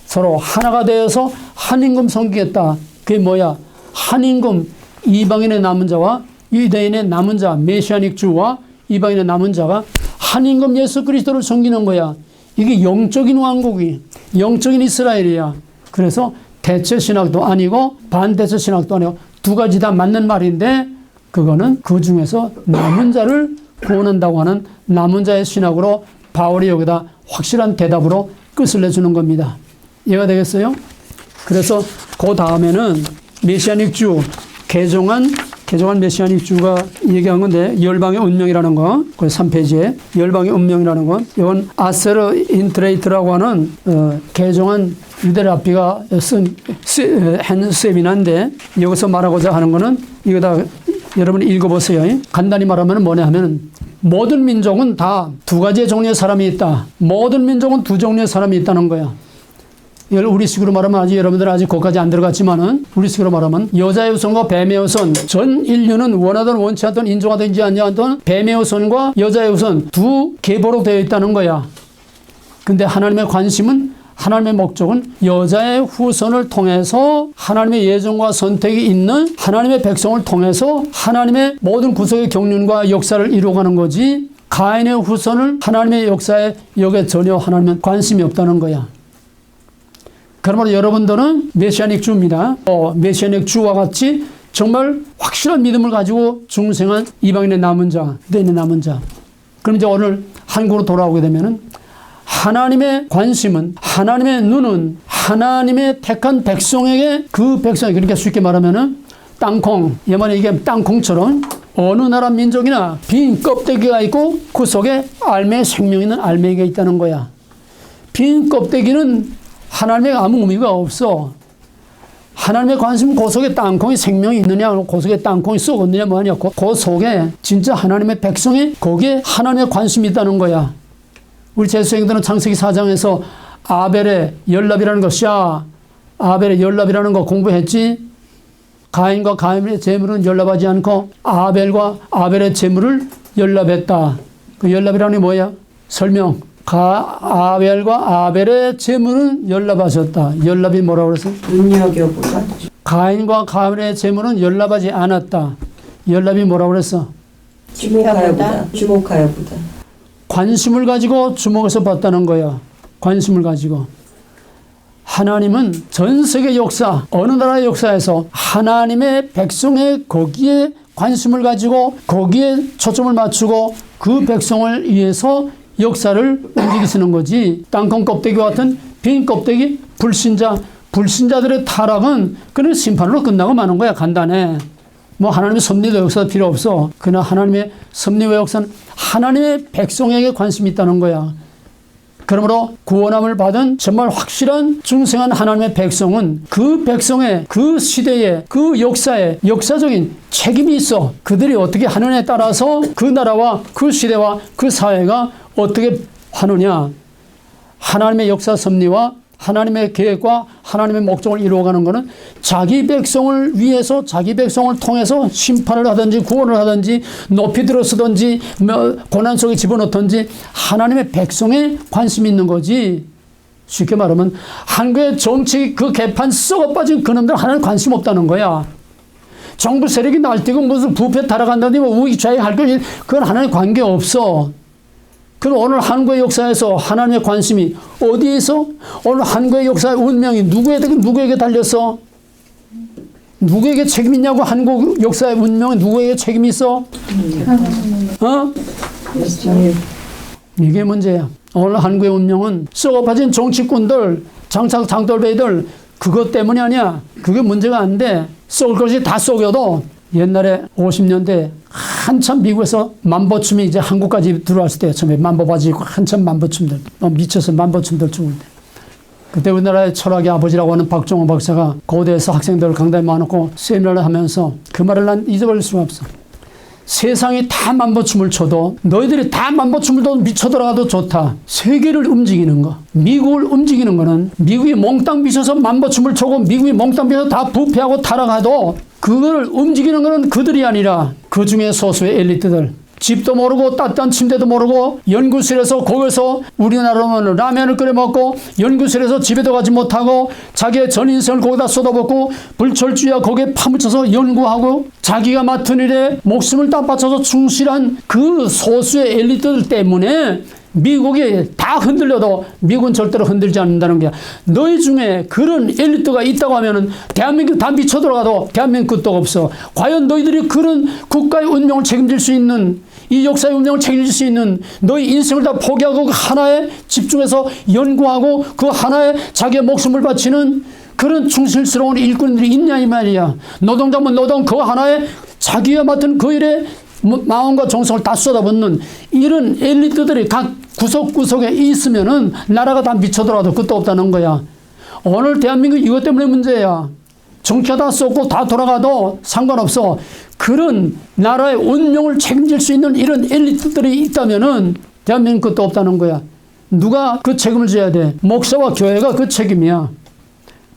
서로 하나가 되어서 한임금 섬기겠다. 그게 뭐야? 한임금, 이방인의 남은 자와 유대인의 남은 자, 메시아닉 주와 이방인의 남은 자가 한임금 예수 그리스도를 섬기는 거야. 이게 영적인 왕국이, 영적인 이스라엘이야. 그래서 대체 신학도 아니고 반대체 신학도 아니고 두 가지 다 맞는 말인데 그거는 그 중에서 남은 자를 구원한다고 하는 남은 자의 신학으로 바울이 여기다 확실한 대답으로 끝을 내주는 겁니다. 이해가 되겠어요? 그래서 그 다음에는 메시아닉 주, 개종한 메시아닉 주가 얘기한 건데 열방의 운명이라는 거, 그 3페이지에 열방의 운명이라는 건 이건 아세르 인트레이트라고 하는 개종한 유대라피가 쓴 세미나인데 여기서 말하고자 하는 거는 이거 다 여러분이 읽어보세요. 간단히 말하면 뭐냐 하면 모든 민족은 다 두 가지의 종류의 사람이 있다. 모든 민족은 두 종류의 사람이 있다는 거야. 이걸 우리식으로 말하면 아직 여러분들은 아직 거기까지 안 들어갔지만은 우리식으로 말하면 여자의 우선과 뱀의 우선, 전 인류는 원하든 원치 않든 인정하든지 아니하든 뱀의 우선과 여자의 우선 두 계보로 되어 있다는 거야. 근데 하나님의 관심은, 하나님의 목적은 여자의 후손을 통해서 하나님의 예정과 선택이 있는 하나님의 백성을 통해서 하나님의 모든 구속의 경륜과 역사를 이루어가는 거지, 가인의 후손을 하나님의 역사에 여기에 전혀 하나님은 관심이 없다는 거야. 그러므로 여러분들은 메시아닉 주입니다. 메시아닉 주와 같이 정말 확실한 믿음을 가지고 중생한 이방인의 남은 자, 유대인의 남은 자. 그럼 이제 오늘 한국으로 돌아오게 되면은 하나님의 관심은, 하나님의 눈은 하나님의 택한 백성에게, 그 백성이, 그러니까 쉽게 말하면은 땅콩, 예만에 이게 땅콩처럼 어느 나라 민족이나 빈 껍데기가 있고 그 속에 알매의 생명이 있는 알매기가 있다는 거야. 빈 껍데기는 하나님의 아무 의미가 없어. 하나님의 관심은 그 속에 땅콩이 생명이 있느냐, 그 속에 땅콩이 썩었느냐, 뭐냐, 그 속에 진짜 하나님의 백성이 거기에 하나님의 관심이 있다는 거야. 우리 제수생들은 창세기 4장에서 아벨의 연합이라는 것이야. 아벨의 연합이라는 거 공부했지? 가인과 가인의 재물은 연합하지 않고 아벨과 아벨의 재물을 연합했다. 그 연합이라는 게 뭐야? 설명. 아벨과 아벨의 재물은 연합하셨다. 연합이 뭐라고 그랬어? 눈여겨보다. 가인과 가인의 재물은 연합하지 않았다. 연합이 뭐라고 그랬어? 주목하여보다. 관심을 가지고 주목해서 봤다는 거야. 관심을 가지고. 하나님은 전 세계 역사, 어느 나라의 역사에서 하나님의 백성의 거기에 관심을 가지고 거기에 초점을 맞추고 그 백성을 위해서 역사를 움직이시는 거지. 땅콩 껍데기 같은 빈 껍데기, 불신자들의 타락은 그는 심판으로 끝나고 마는 거야. 간단해. 뭐 하나님의 섭리도 역사도 필요 없어. 그러나 하나님의 섭리와 역사는 하나님의 백성에게 관심이 있다는 거야. 그러므로 구원함을 받은 정말 확실한 중생한 하나님의 백성은 그 백성의 그 시대에 그 역사에 역사적인 책임이 있어. 그들이 어떻게 하느냐에 따라서 그 나라와 그 시대와 그 사회가 어떻게 하느냐. 하나님의 역사 섭리와 하나님의 계획과 하나님의 목적을 이루어가는 것은 자기 백성을 위해서, 자기 백성을 통해서 심판을 하든지 구원을 하든지 높이 들어서든지 고난 속에 집어넣든지 하나님의 백성에 관심이 있는 거지. 쉽게 말하면 한국의 정치 그 개판 썩어빠진 그놈들 하나님 관심 없다는 거야. 정부 세력이 날뛰고 무슨 부패 타락한다든지 뭐 우익 좌익할 거, 그건 하나님 관계없어. 그럼 오늘 한국의 역사에서 하나님의 관심이 어디에 있어? 오늘 한국의 역사의 운명이 누구에게 달렸어? 누구에게 책임이 있냐고. 한국 역사의 운명이 누구에게 책임이 있어? 이게 문제야. 오늘 한국의 운명은 썩어빠진 정치꾼들, 장돌배들 그것 때문이 아니야. 그게 문제가 안 돼. 썩을 것이 다 썩여도 옛날에 50년대 한참 미국에서 만보춤이 이제 한국까지 들어왔을 때 처음에 만보바지 입고 한참 만보춤들 미쳐서 만보춤들 추울 때, 그때 우리나라의 철학의 아버지라고 하는 박종호 박사가 고대에서 학생들을 강단에 모아놓고 세미나를 하면서 그 말을 난 잊어버릴 수가 없어. 세상이 다 만보춤을 춰도 너희들이 다 만보춤을 미쳐 들어가도 좋다. 세계를 움직이는 거, 미국을 움직이는 거는 미국이 몽땅 미쳐서 만보춤을 춰고 미국이 몽땅 미쳐서 다 부패하고 타락해도 그걸 움직이는 거는 그들이 아니라 그 중에 소수의 엘리트들. 집도 모르고 따뜻한 침대도 모르고 연구실에서 거기서 우리나라로는 라면을 끓여 먹고 연구실에서 집에도 가지 못하고 자기의 전 인생을 거기다 쏟아붓고 불철주야 거기에 파묻혀서 연구하고 자기가 맡은 일에 목숨을 다 바쳐서 충실한 그 소수의 엘리트들 때문에 미국이 다 흔들려도 미국은 절대로 흔들지 않는다는 거야. 너희 중에 그런 엘리트가 있다고 하면은 대한민국 다 미쳐 들어가도 대한민국 끝도 없어. 과연 너희들이 그런 국가의 운명을 책임질 수 있는, 이 역사의 운명을 책임질 수 있는, 너희 인생을 다 포기하고 그 하나에 집중해서 연구하고 그 하나에 자기의 목숨을 바치는 그런 충실스러운 일꾼들이 있냐 이 말이야. 노동자면 노동 그 하나에 자기가 맡은 그 일에 마음과 정성을 다 쏟아붓는 이런 엘리트들이 각 구석구석에 있으면은 나라가 다 미쳐들어도 끝도 없다는 거야. 오늘 대한민국 이것 때문에 문제야. 정치가 다 쏟고 다 돌아가도 상관없어. 그런 나라의 운명을 책임질 수 있는 이런 엘리트들이 있다면은 대한민국 끝도 없다는 거야. 누가 그 책임을 져야 돼? 목사와 교회가 그 책임이야.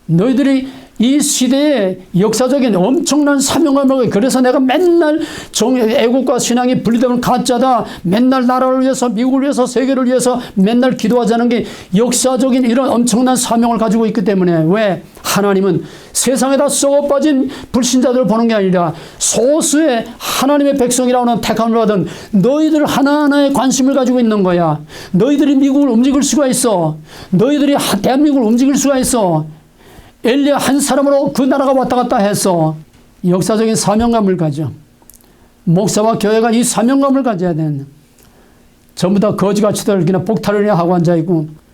너희들이 이 시대의 역사적인 엄청난 사명감을, 그래서 내가 맨날 애국과 신앙이 분리되면 가짜다, 맨날 나라를 위해서, 미국을 위해서, 세계를 위해서 맨날 기도하자는 게 역사적인 이런 엄청난 사명을 가지고 있기 때문에. 왜? 하나님은 세상에다 썩어빠진 불신자들을 보는 게 아니라 소수의 하나님의 백성이라고 하는 택함을 받은 너희들 하나하나에 관심을 가지고 있는 거야. 너희들이 미국을 움직일 수가 있어. 너희들이 대한민국을 움직일 수가 있어. 엘리야 한 사람으로 그 나라가 왔다 갔다 해서 역사적인 사명감을 가져. 목사와 교회가 이 사명감을 가져야 되는. 전부 다 거지같이들 그냥 복탈을 하고 앉아있고,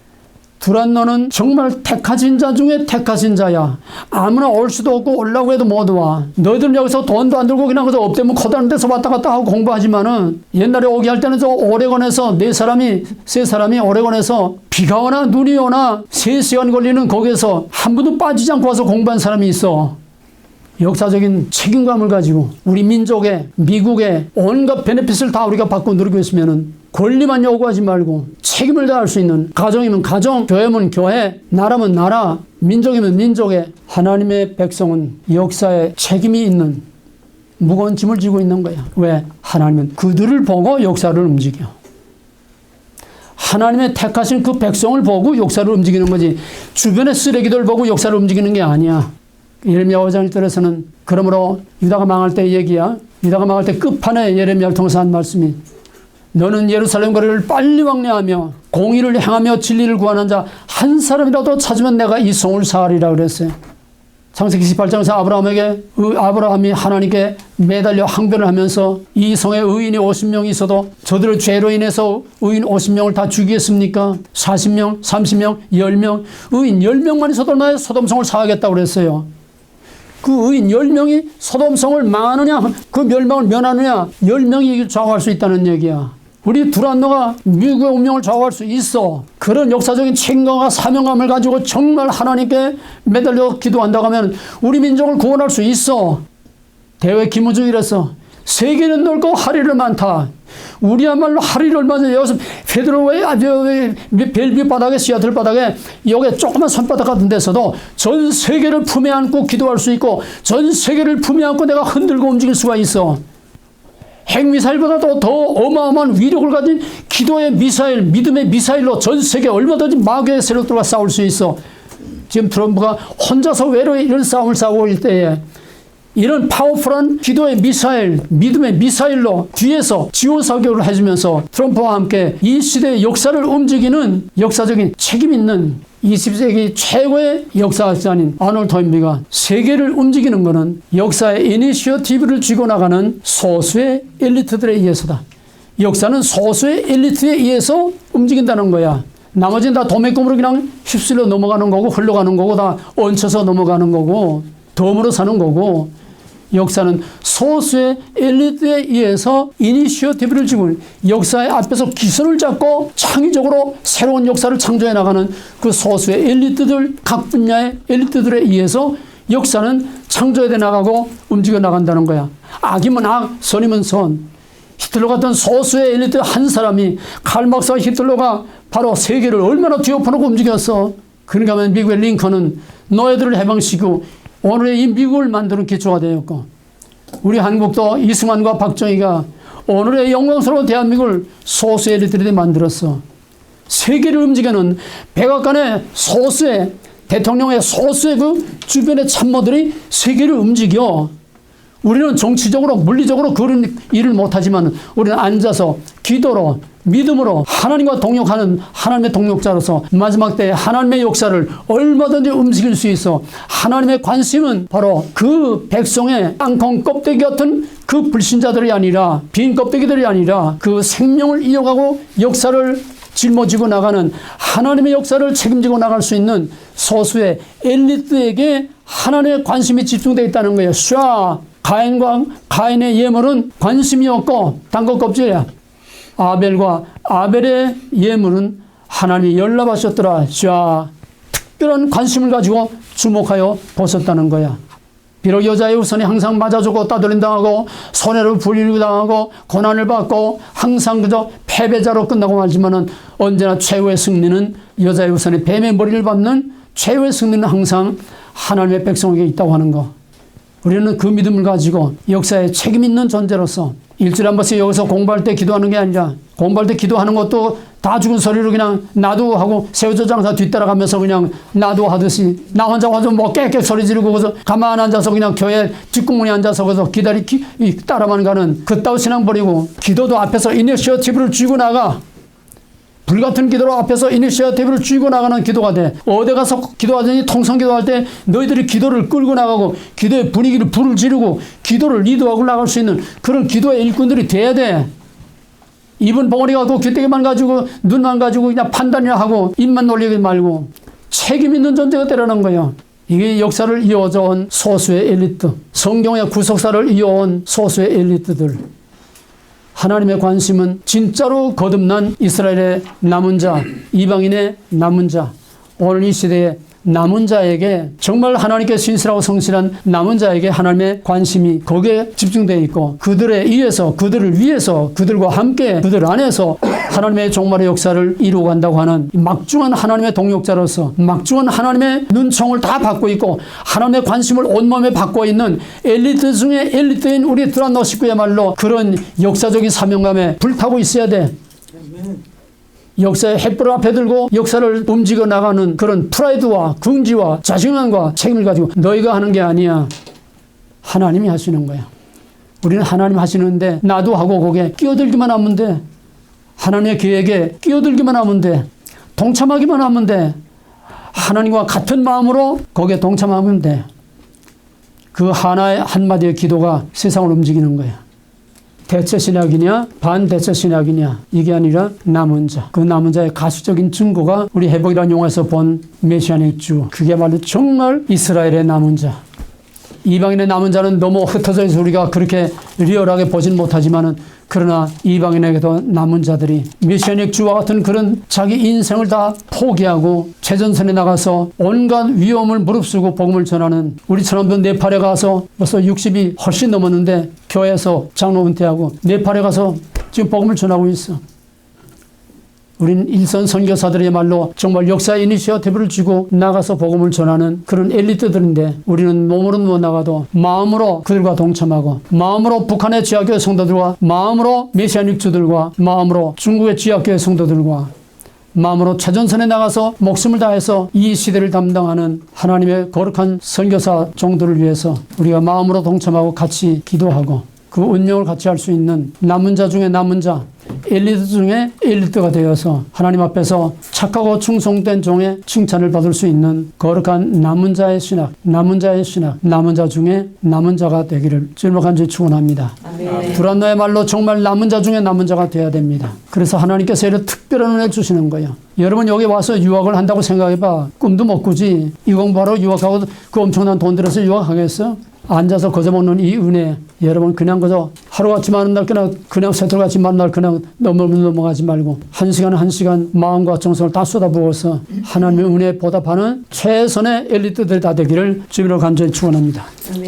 두란 너는 정말 택하신 자 중에 택하신 자야. 아무나 올 수도 없고 오려고 해도 못 와. 너희들은 여기서 돈도 안 들고 그냥 업되면 커다란 데서 왔다 갔다 하고 공부하지만은, 옛날에 오게 할 때는 저 오레곤에서 세 사람이 오레곤에서 비가 오나 눈이 오나 3시간 걸리는 거기에서 한 번도 빠지지 않고 와서 공부한 사람이 있어. 역사적인 책임감을 가지고 우리 민족의, 미국의 온갖 베네핏을 다 우리가 받고 누리고 있으면은 권리만 요구하지 말고 책임을 다할 수 있는, 가정이면 가정, 교회면 교회, 나라면 나라, 민족이면 민족의 하나님의 백성은 역사에 책임이 있는 무거운 짐을 지고 있는 거야. 왜? 하나님은 그들을 보고 역사를 움직여. 하나님의 택하신 그 백성을 보고 역사를 움직이는 거지, 주변의 쓰레기들 보고 역사를 움직이는 게 아니야. 예레미야 5장 1절에서는 그러므로 유다가 망할 때 얘기야. 유다가 망할 때 끝판에 예레미야를 통해서 한 말씀이, 너는 예루살렘 거리를 빨리 왕래하며 공의를 행하며 진리를 구하는 자 한 사람이라도 찾으면 내가 이 성을 사하리라 그랬어요. 창세기 18장에서 아브라함이 하나님께 매달려 항변을 하면서 이 성에 의인이 50명이 있어도 저들을 죄로 인해서 의인 50명을 다 죽이겠습니까? 40명, 30명, 10명, 의인 10명만 있어도 얼마나 소돔성을 사하겠다고 그랬어요. 그 의인 10명이 소돔성을 망하느냐, 그 멸망을 면하느냐, 10명이 좌우할 수 있다는 얘기야. 우리 두란노가 미국의 운명을 좌우할 수 있어. 그런 역사적인 책임감과 사명감을 가지고 정말 하나님께 매달려 기도한다고 하면 우리 민족을 구원할 수 있어. 대회 김우중이 이랬어. 세계는 넓고 하리를 많다. 우리야말로 하리를 맞아. 여기서 페드로웨이 벨뷰 바닥에, 시애틀 바닥에, 여기 조그만 산바닥 같은 데서도 전 세계를 품에 안고 기도할 수 있고, 전 세계를 품에 안고 내가 흔들고 움직일 수가 있어. 핵미사일보다도 더 어마어마한 위력을 가진 기도의 미사일, 믿음의 미사일로 전 세계 얼마든지 마귀의 세력들과 싸울 수 있어. 지금 트럼프가 혼자서 외로이 이런 싸움을 싸우고 있을 때에 이런 파워풀한 기도의 미사일, 믿음의 미사일로 뒤에서 지원 사격을 해주면서 트럼프와 함께 이 시대의 역사를 움직이는 역사적인 책임 있는 20세기 최고의 역사학자인 아놀드 토인비가 세계를 움직이는 것은 역사의 이니셔티브를 쥐고 나가는 소수의 엘리트들에 의해서다. 역사는 소수의 엘리트에 의해서 움직인다는 거야. 나머지는 다 도매금으로 그냥 휩쓸려 넘어가는 거고, 흘러가는 거고, 다 얹혀서 넘어가는 거고, 덤으로 사는 거고, 역사는 소수의 엘리트에 의해서 이니셔티브를 쥐고 역사의 앞에서 기선을 잡고 창의적으로 새로운 역사를 창조해 나가는 그 소수의 엘리트들, 각 분야의 엘리트들에 의해서 역사는 창조해 나가고 움직여 나간다는 거야. 악이면 악, 선이면 선. 히틀러 같은 소수의 엘리트 한 사람이 칼 막스와 히틀러가 바로 세계를 얼마나 뒤엎어놓고 움직였어. 그러니까 하면 미국의 링컨은 노예들을 해방시키고 오늘의 이 미국을 만드는 기초가 되었고, 우리 한국도 이승만과 박정희가 오늘의 영광스러운 대한민국을 소수의 엘리트들이 만들었어. 세계를 움직이는 백악관의 소수의 대통령의 소수의 그 주변의 참모들이 세계를 움직여. 우리는 정치적으로 물리적으로 그런 일을 못하지만 우리는 앉아서 기도로 믿음으로 하나님과 동역하는 하나님의 동역자로서 마지막 때에 하나님의 역사를 얼마든지 움직일 수 있어. 하나님의 관심은 바로 그 백성의 땅콩 껍데기 같은 그 불신자들이 아니라, 빈 껍데기들이 아니라 그 생명을 이어가고 역사를 짊어지고 나가는 하나님의 역사를 책임지고 나갈 수 있는 소수의 엘리트에게 하나님의 관심이 집중되어 있다는 거예요. 샤 가인과 가인의 예물은 관심이 없고 단거 껍질이야. 아벨과 아벨의 예물은 하나님이 연락하셨더라. 샤 특별한 관심을 가지고 주목하여 보셨다는 거야. 비록 여자의 우선이 항상 맞아주고 따돌림당하고 손해를 불리고 당하고 고난을 받고 항상 그저 패배자로 끝나고 말지만은 언제나 최후의 승리는 여자의 우선이 뱀의 머리를 밟는 최후의 승리는 항상 하나님의 백성에게 있다고 하는 거. 우리는 그 믿음을 가지고 역사에 책임 있는 존재로서 일주일에 한 번씩 여기서 공부할 때 기도하는 게 아니라, 공부할 때 기도하는 것도 다 죽은 소리로 그냥 나도 하고 새우젓 장사 뒤따라가면서 그냥 나도 하듯이 나 혼자 와서 뭐 깨깨 소리 지르고 그래서 가만 앉아서 그냥 교회 뒷공문에 앉아서 그래서 따라만 가는 그따위 신앙 버리고, 기도도 앞에서 이니셔티브를 쥐고 나가. 불같은 기도로 앞에서 이니셔티브를 쥐고 나가는 기도가 돼. 어디 가서 기도하더니 통성 기도할 때 너희들이 기도를 끌고 나가고 기도의 분위기를 불을 지르고 기도를 리드하고 나갈 수 있는 그런 기도의 일꾼들이 돼야 돼. 입은 벙어리 가지고 귀때기만 가지고 눈만 가지고 그냥 판단이나 하고 입만 놀리지 말고 책임 있는 존재가 되라는 거예요. 이게 역사를 이어온 소수의 엘리트, 성경의 구속사를 이어온 소수의 엘리트들. 하나님의 관심은 진짜로 거듭난 이스라엘의 남은 자, 이방인의 남은 자, 오늘 이 시대에 남은 자에게, 정말 하나님께 신실하고 성실한 남은 자에게 하나님의 관심이 거기에 집중되어 있고, 그들에 의해서, 그들을 위해서, 그들과 함께, 그들 안에서 하나님의 종말의 역사를 이루어간다고 하는 막중한 하나님의 동역자로서 막중한 하나님의 눈총을 다 받고 있고 하나님의 관심을 온몸에 받고 있는 엘리트 중에 엘리트인 우리 드란노 식구야말로 그런 역사적인 사명감에 불타고 있어야 돼. 역사의 횃불을 앞에 들고 역사를 움직여 나가는 그런 프라이드와 긍지와 자신감과 책임을 가지고 너희가 하는 게 아니야. 하나님이 하시는 거야. 우리는 하나님 하시는데 나도 하고 거기에 끼어들기만 하면 돼. 하나님의 계획에 끼어들기만 하면 돼. 동참하기만 하면 돼. 하나님과 같은 마음으로 거기에 동참하면 돼. 그 하나의 한마디의 기도가 세상을 움직이는 거야. 대체 신학이냐 반대체 신학이냐 이게 아니라 남은 자, 그 남은 자의 가수적인 증거가 우리 회복이라는 영화에서 본 메시아닉 주, 그게말로 정말 이스라엘의 남은 자. 이방인의 남은 자는 너무 흩어져 있어서 우리가 그렇게 리얼하게 보진 못하지만은, 그러나 이방인에게도 남은 자들이 메시아닉 주와 같은 그런 자기 인생을 다 포기하고 최전선에 나가서 온갖 위험을 무릅쓰고 복음을 전하는, 우리 처럼도 네팔에 가서 벌써 60이 훨씬 넘었는데 교회에서 장로 은퇴하고 네팔에 가서 지금 복음을 전하고 있어. 우리는 일선 선교사들이야말로 정말 역사의 이니셔티브를 쥐고 나가서 복음을 전하는 그런 엘리트들인데, 우리는 몸으로는 못 나가도 마음으로 그들과 동참하고, 마음으로 북한의 지하교회 성도들과, 마음으로 메시아닉주들과, 마음으로 중국의 지하교회 성도들과, 마음으로 최전선에 나가서 목숨을 다해서 이 시대를 담당하는 하나님의 거룩한 선교사 종들을 위해서 우리가 마음으로 동참하고 같이 기도하고 그 운영을 같이 할 수 있는 남은 자 중에 남은 자, 엘리트 중에 엘리트가 되어서 하나님 앞에서 착하고 충성된 종의 칭찬을 받을 수 있는 거룩한 남은 자의 신학, 남은 자의 신학, 남은 자 중에 남은 자가 되기를 주님을 간절히 축원합니다. 불안노의 말로 정말 남은 자 중에 남은 자가 되어야 됩니다. 그래서 하나님께서 이런 특별한 은혜 주시는 거예요. 여러분 여기 와서 유학을 한다고 생각해봐. 꿈도 못 꾸지. 이 공부하러 유학하고 그 엄청난 돈 들여서 유학하겠어? 앉아서 거저 먹는 이 은혜, 여러분 그냥 그저 하루같이 많은 날 그냥 새털같이 많은 날 그냥 넘어가지 말고 한 시간 마음과 정성을 다 쏟아부어서 하나님의 은혜에 보답하는 최선의 엘리트들이 다 되기를 주님으로 간절히 축원합니다.